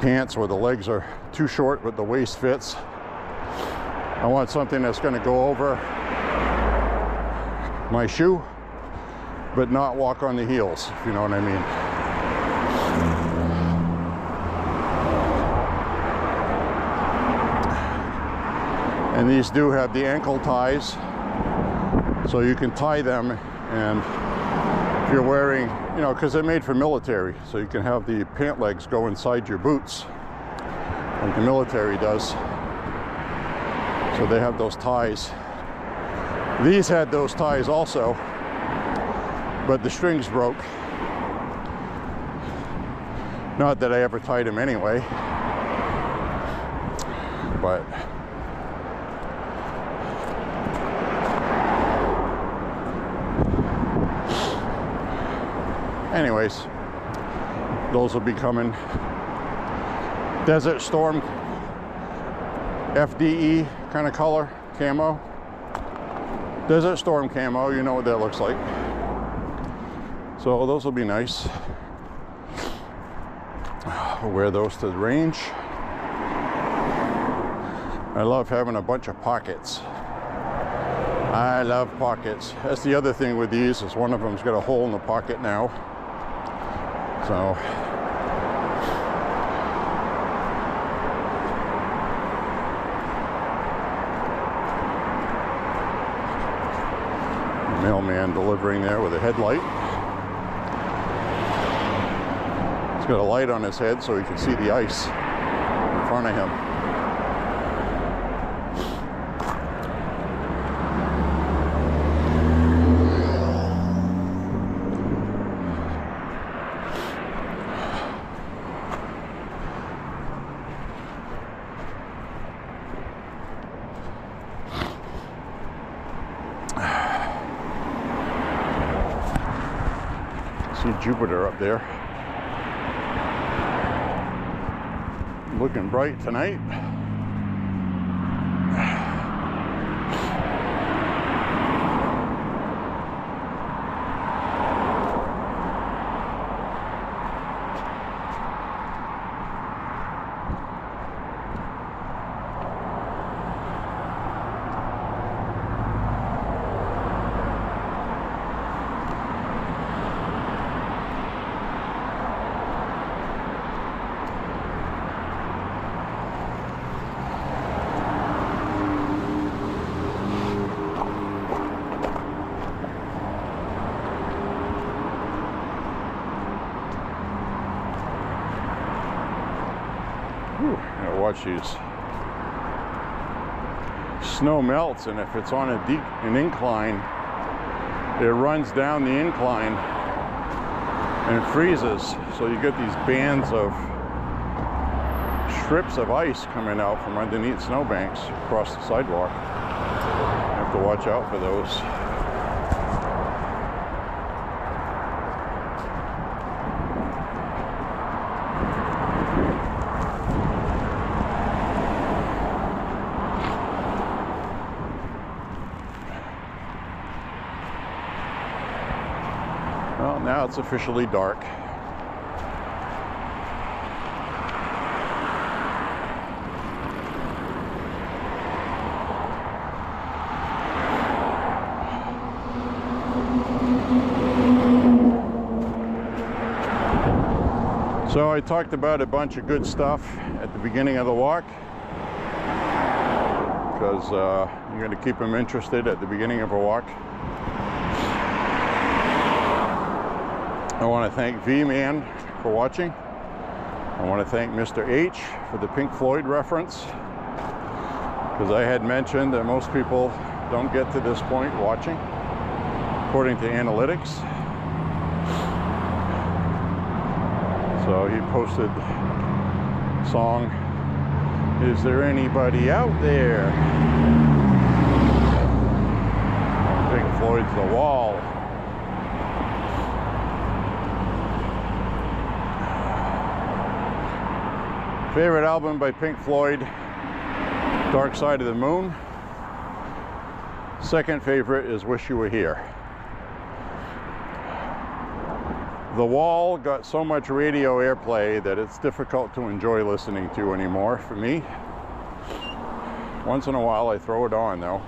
pants where the legs are too short but the waist fits. I want something that's going to go over my shoe but not walk on the heels, if you know what I mean. And these do have the ankle ties, so you can tie them, and if you're wearing, you know, because they're made for military, so you can have the pant legs go inside your boots like the military does. So they have those ties. These had those ties also, but the strings broke. Not that I ever tied them anyway, but anyways, those will be coming. Desert Storm FDE kind of color, camo. Desert Storm camo, you know what that looks like. So those will be nice. I'll wear those to the range. I love having a bunch of pockets. I love pockets. That's the other thing with these, is one of them's got a hole in the pocket now. So mailman delivering there with a headlight. He's got a light on his head so he can see the ice in front of him. See Jupiter up there. Looking bright tonight. Now watch these. Snow melts, and if it's on an incline, it runs down the incline and freezes. So you get these bands of strips of ice coming out from underneath snowbanks across the sidewalk. You have to watch out for those. Well, now it's officially dark. So I talked about a bunch of good stuff at the beginning of the walk, because you're going to keep them interested at the beginning of a walk. I want to thank V-Man for watching. I want to thank Mr. H for the Pink Floyd reference, because I had mentioned that most people don't get to this point watching, according to analytics. So he posted a song, "Is There Anybody Out There?" Pink Floyd's The Wall. Favorite album by Pink Floyd, Dark Side of the Moon. Second favorite is Wish You Were Here. The Wall got so much radio airplay that it's difficult to enjoy listening to anymore for me. Once in a while I throw it on though.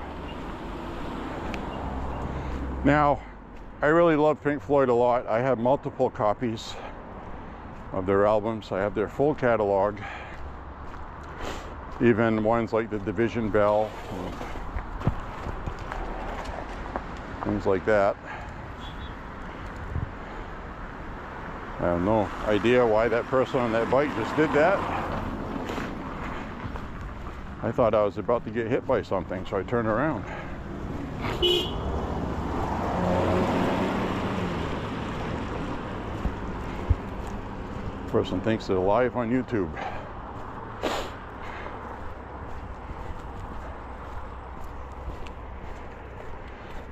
Now, I really love Pink Floyd a lot. I have multiple copies of their albums. I have their full catalog, even ones like the Division Bell and things like that. I have no idea why that person on that bike just did that. I thought I was about to get hit by something, so I turned around. Person thinks they're live on YouTube.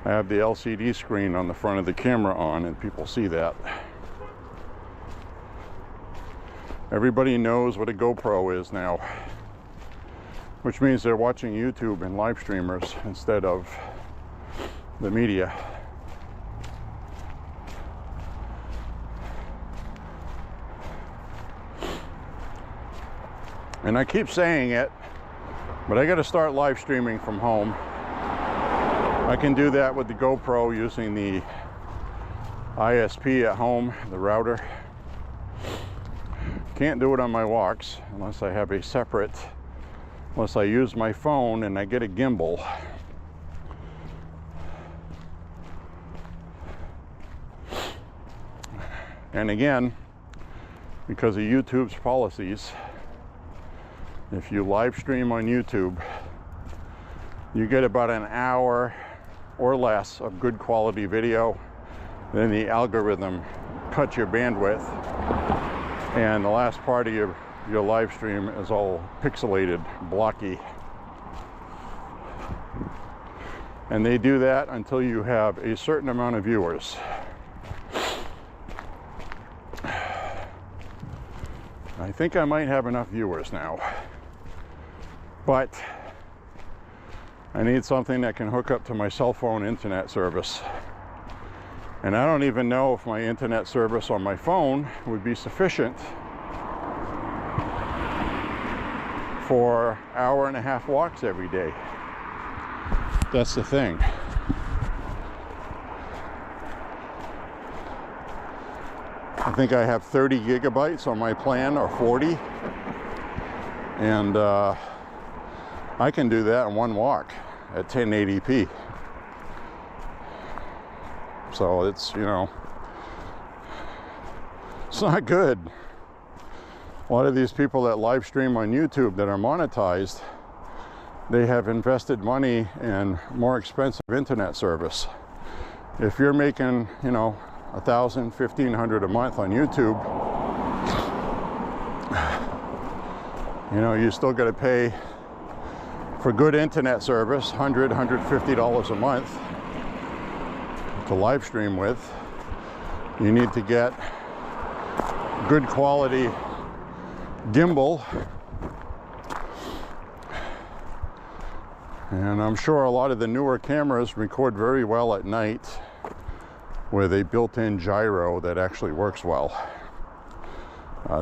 I have the LCD screen on the front of the camera on, and people see that. Everybody knows what a GoPro is now. which means they're watching YouTube and live streamers instead of the media. And I keep saying it, but I got to start live streaming from home. I can do that with the GoPro using the ISP at home, the router. Can't do it on my walks unless I have a separate, unless I use my phone and I get a gimbal. And again, because of YouTube's policies, if you live stream on YouTube, you get about an hour or less of good quality video. Then the algorithm cuts your bandwidth, and the last part of your live stream is all pixelated, blocky. And they do that until you have a certain amount of viewers. I think I might have enough viewers now, but I need something that can hook up to my cell phone internet service. And I don't even know if my internet service on my phone would be sufficient for hour-and-a-half walks every day. That's the thing. I think I have 30 gigabytes on my plan, or 40. And I can do that in one walk at 1080p. So it's, you know, it's not good. A lot of these people that live stream on YouTube that are monetized, they have invested money in more expensive internet service. If you're making, you know, $1,000, $1,500 a month on YouTube, you know, you still got to pay for good internet service, $100, $150 a month to live stream with. You need to get good quality gimbal, and I'm sure a lot of the newer cameras record very well at night with a built-in gyro that actually works well.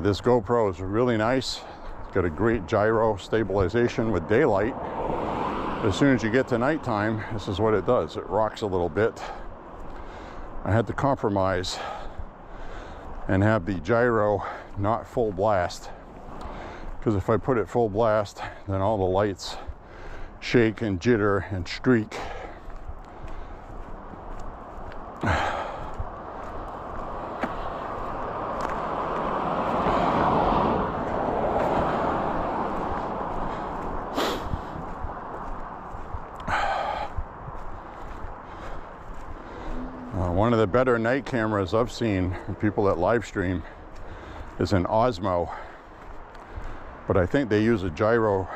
This GoPro is really nice. It's got a great gyro stabilization with daylight. As soon as you get to nighttime, this is what it does. It rocks a little bit. I had to compromise and have the gyro not full blast, because if I put it full blast, then all the lights shake and jitter and streak. One of the better night cameras I've seen from people that live stream is an Osmo, but I think they use a gyro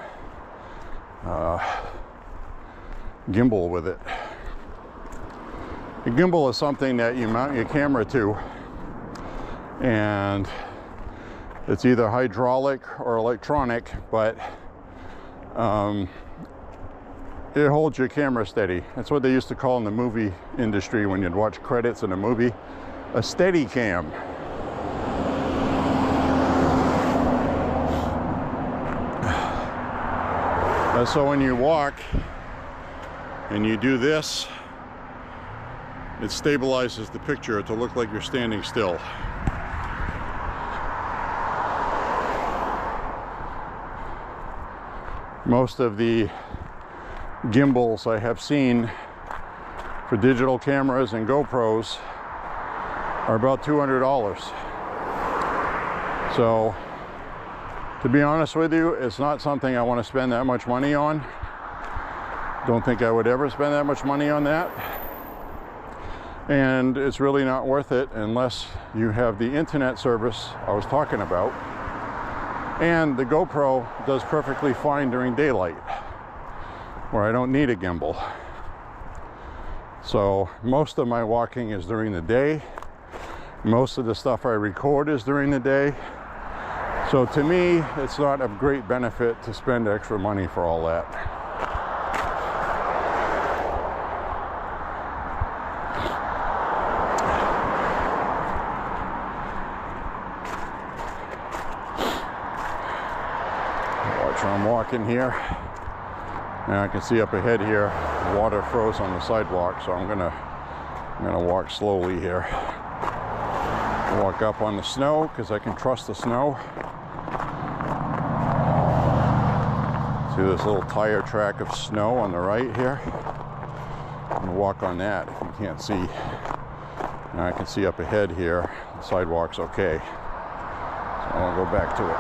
gimbal with it. A gimbal is something that you mount your camera to, and it's either hydraulic or electronic, but it holds your camera steady. That's what they used to call in the movie industry when you'd watch credits in a movie, a steady cam. So when you walk and you do this, it stabilizes the picture to look like you're standing still. Most of the gimbals I have seen for digital cameras and GoPros are about $200. So, to be honest with you, it's not something I want to spend that much money on. Don't think I would ever spend that much money on that. And it's really not worth it unless you have the internet service I was talking about. And the GoPro does perfectly fine during daylight, where I don't need a gimbal. So most of my walking is during the day. Most of the stuff I record is during the day. So to me, it's not of great benefit to spend extra money for all that. Watch where I'm walking here. Now I can see up ahead here, water froze on the sidewalk, so I'm gonna walk slowly here. Walk up on the snow because I can trust the snow. See this little tire track of snow on the right here? I'm gonna walk on that if you can't see. Now I can see up ahead here, the sidewalk's okay. So I'll go back to it.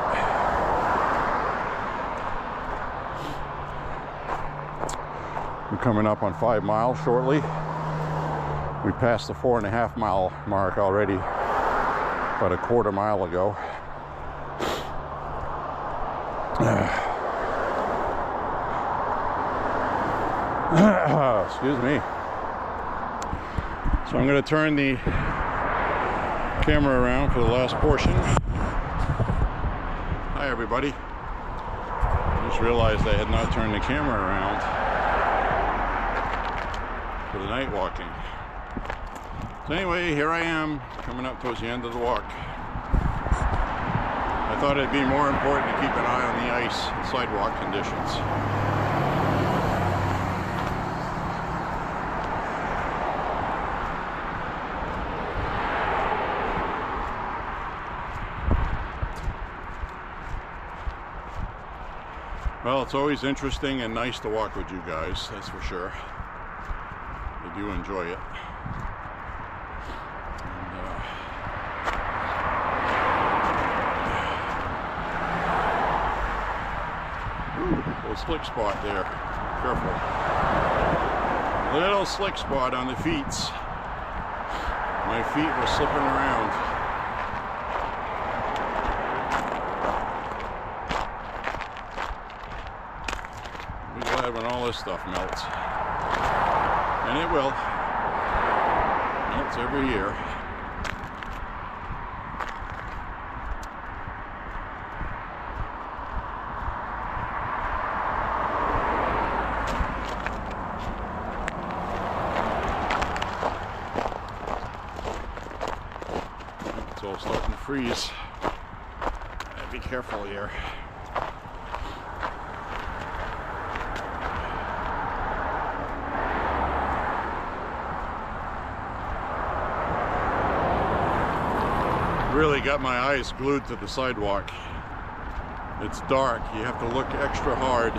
We're coming up on 5 miles shortly. We passed the 4.5 mile mark already about a quarter mile ago. Excuse me. So I'm going to turn the camera around for the last portion. Hi everybody. I just realized I had not turned the camera around for the night walking. So anyway, here I am, coming up towards the end of the walk. I thought it'd be more important to keep an eye on the ice and sidewalk conditions. Well, it's always interesting and nice to walk with you guys, that's for sure. I do enjoy it. Little slick spot there. Careful. Little slick spot on the feet. My feet were slipping around. I'll be glad when all this stuff melts. And it will. Melts every year. It's all starting to freeze. Be careful here. Really got my eyes glued to the sidewalk. It's dark, you have to look extra hard.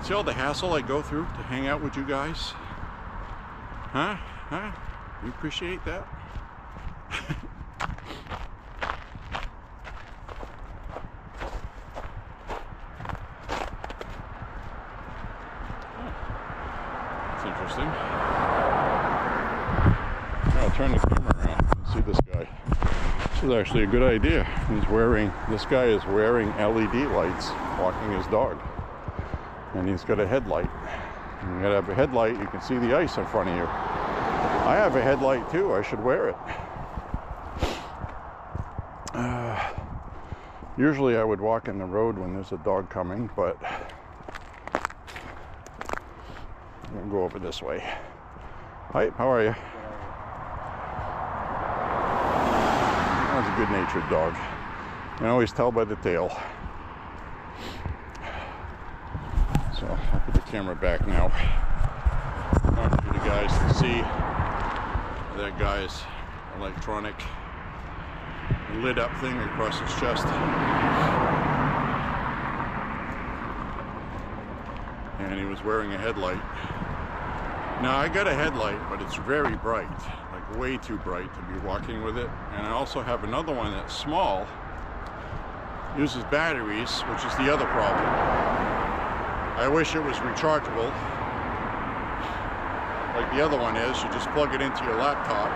See all the hassle I go through to hang out with you guys? Huh? Huh? You appreciate that? That's interesting. I'll turn the camera around and see this guy. This is actually a good idea. This guy is wearing LED lights, walking his dog. And he's got a headlight. And you gotta have a headlight, you can see the ice in front of you. I have a headlight too, I should wear it. Usually I would walk in the road when there's a dog coming, but I'm gonna go over this way. Hi, how are you? That's a good-natured dog. You can always tell by the tail. So I'll put the camera back now. I want you guys to see that guy's electronic lit up thing across his chest. And he was wearing a headlight. Now I got a headlight, but it's very bright, like way too bright to be walking with it. And I also have another one that's small, uses batteries, which is the other problem. I wish it was rechargeable, like the other one is. You just plug it into your laptop.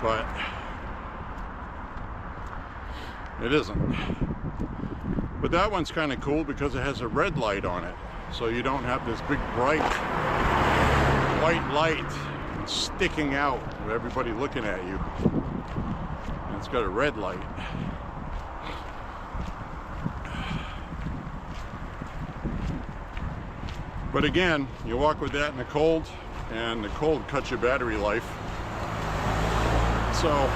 But it isn't. But that one's kind of cool because it has a red light on it. So you don't have this big bright white light sticking out with everybody looking at you. It's got a red light. But again, you walk with that in the cold, and the cold cuts your battery life. So,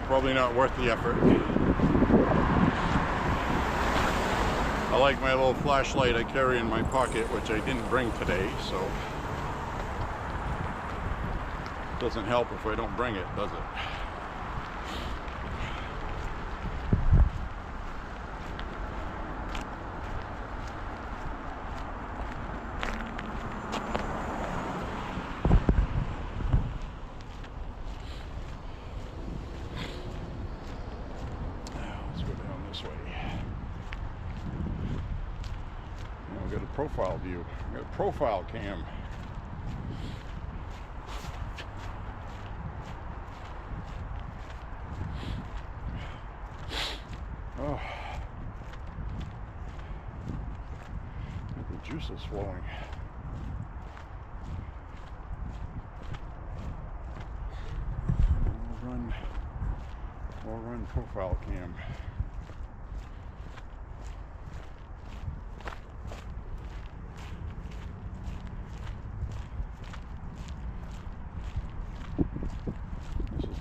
probably not worth the effort. I like my little flashlight I carry in my pocket, which I didn't bring today, so it doesn't help if I don't bring it, does it? Got a profile view. I got a profile cam. Oh, the juice is flowing. We'll run profile cam.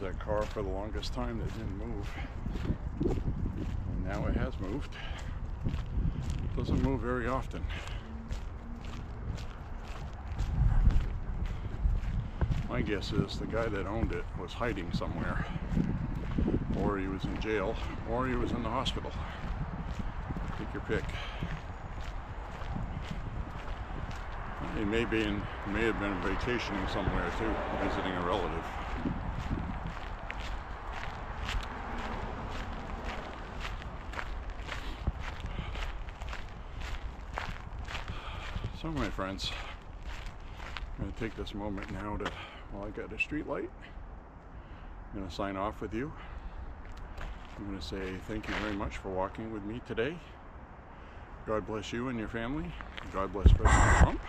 That car for the longest time that didn't move, and now it has moved. It doesn't move very often. My guess is the guy that owned it was hiding somewhere, or he was in jail, or he was in the hospital. Take your pick. He may have been vacationing somewhere too, visiting a relative. So my friends, I'm going to take this moment now to, well, I got a street light. I'm going to sign off with you. I'm going to say thank you very much for walking with me today. God bless you and your family. God bless President Trump.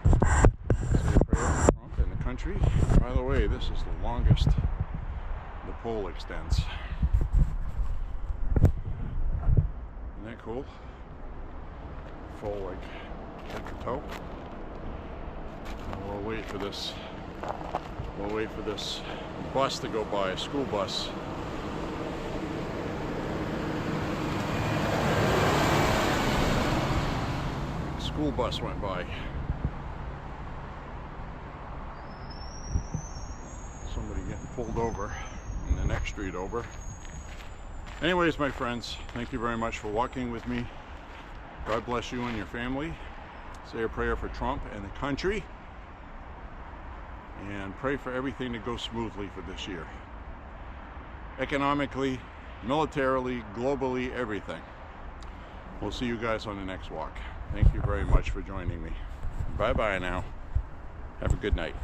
Say a prayer for Trump and the country. By the way, this is the longest the pole extends. Isn't that cool? Full like a toe. We'll wait for this. We'll wait for this bus to go by, a school bus. School bus went by. Somebody getting pulled over in the next street over. Anyways, my friends, thank you very much for walking with me. God bless you and your family. Say a prayer for Trump and the country. And pray for everything to go smoothly for this year. Economically, militarily, globally, everything. We'll see you guys on the next walk. Thank you very much for joining me. Bye-bye now. Have a good night.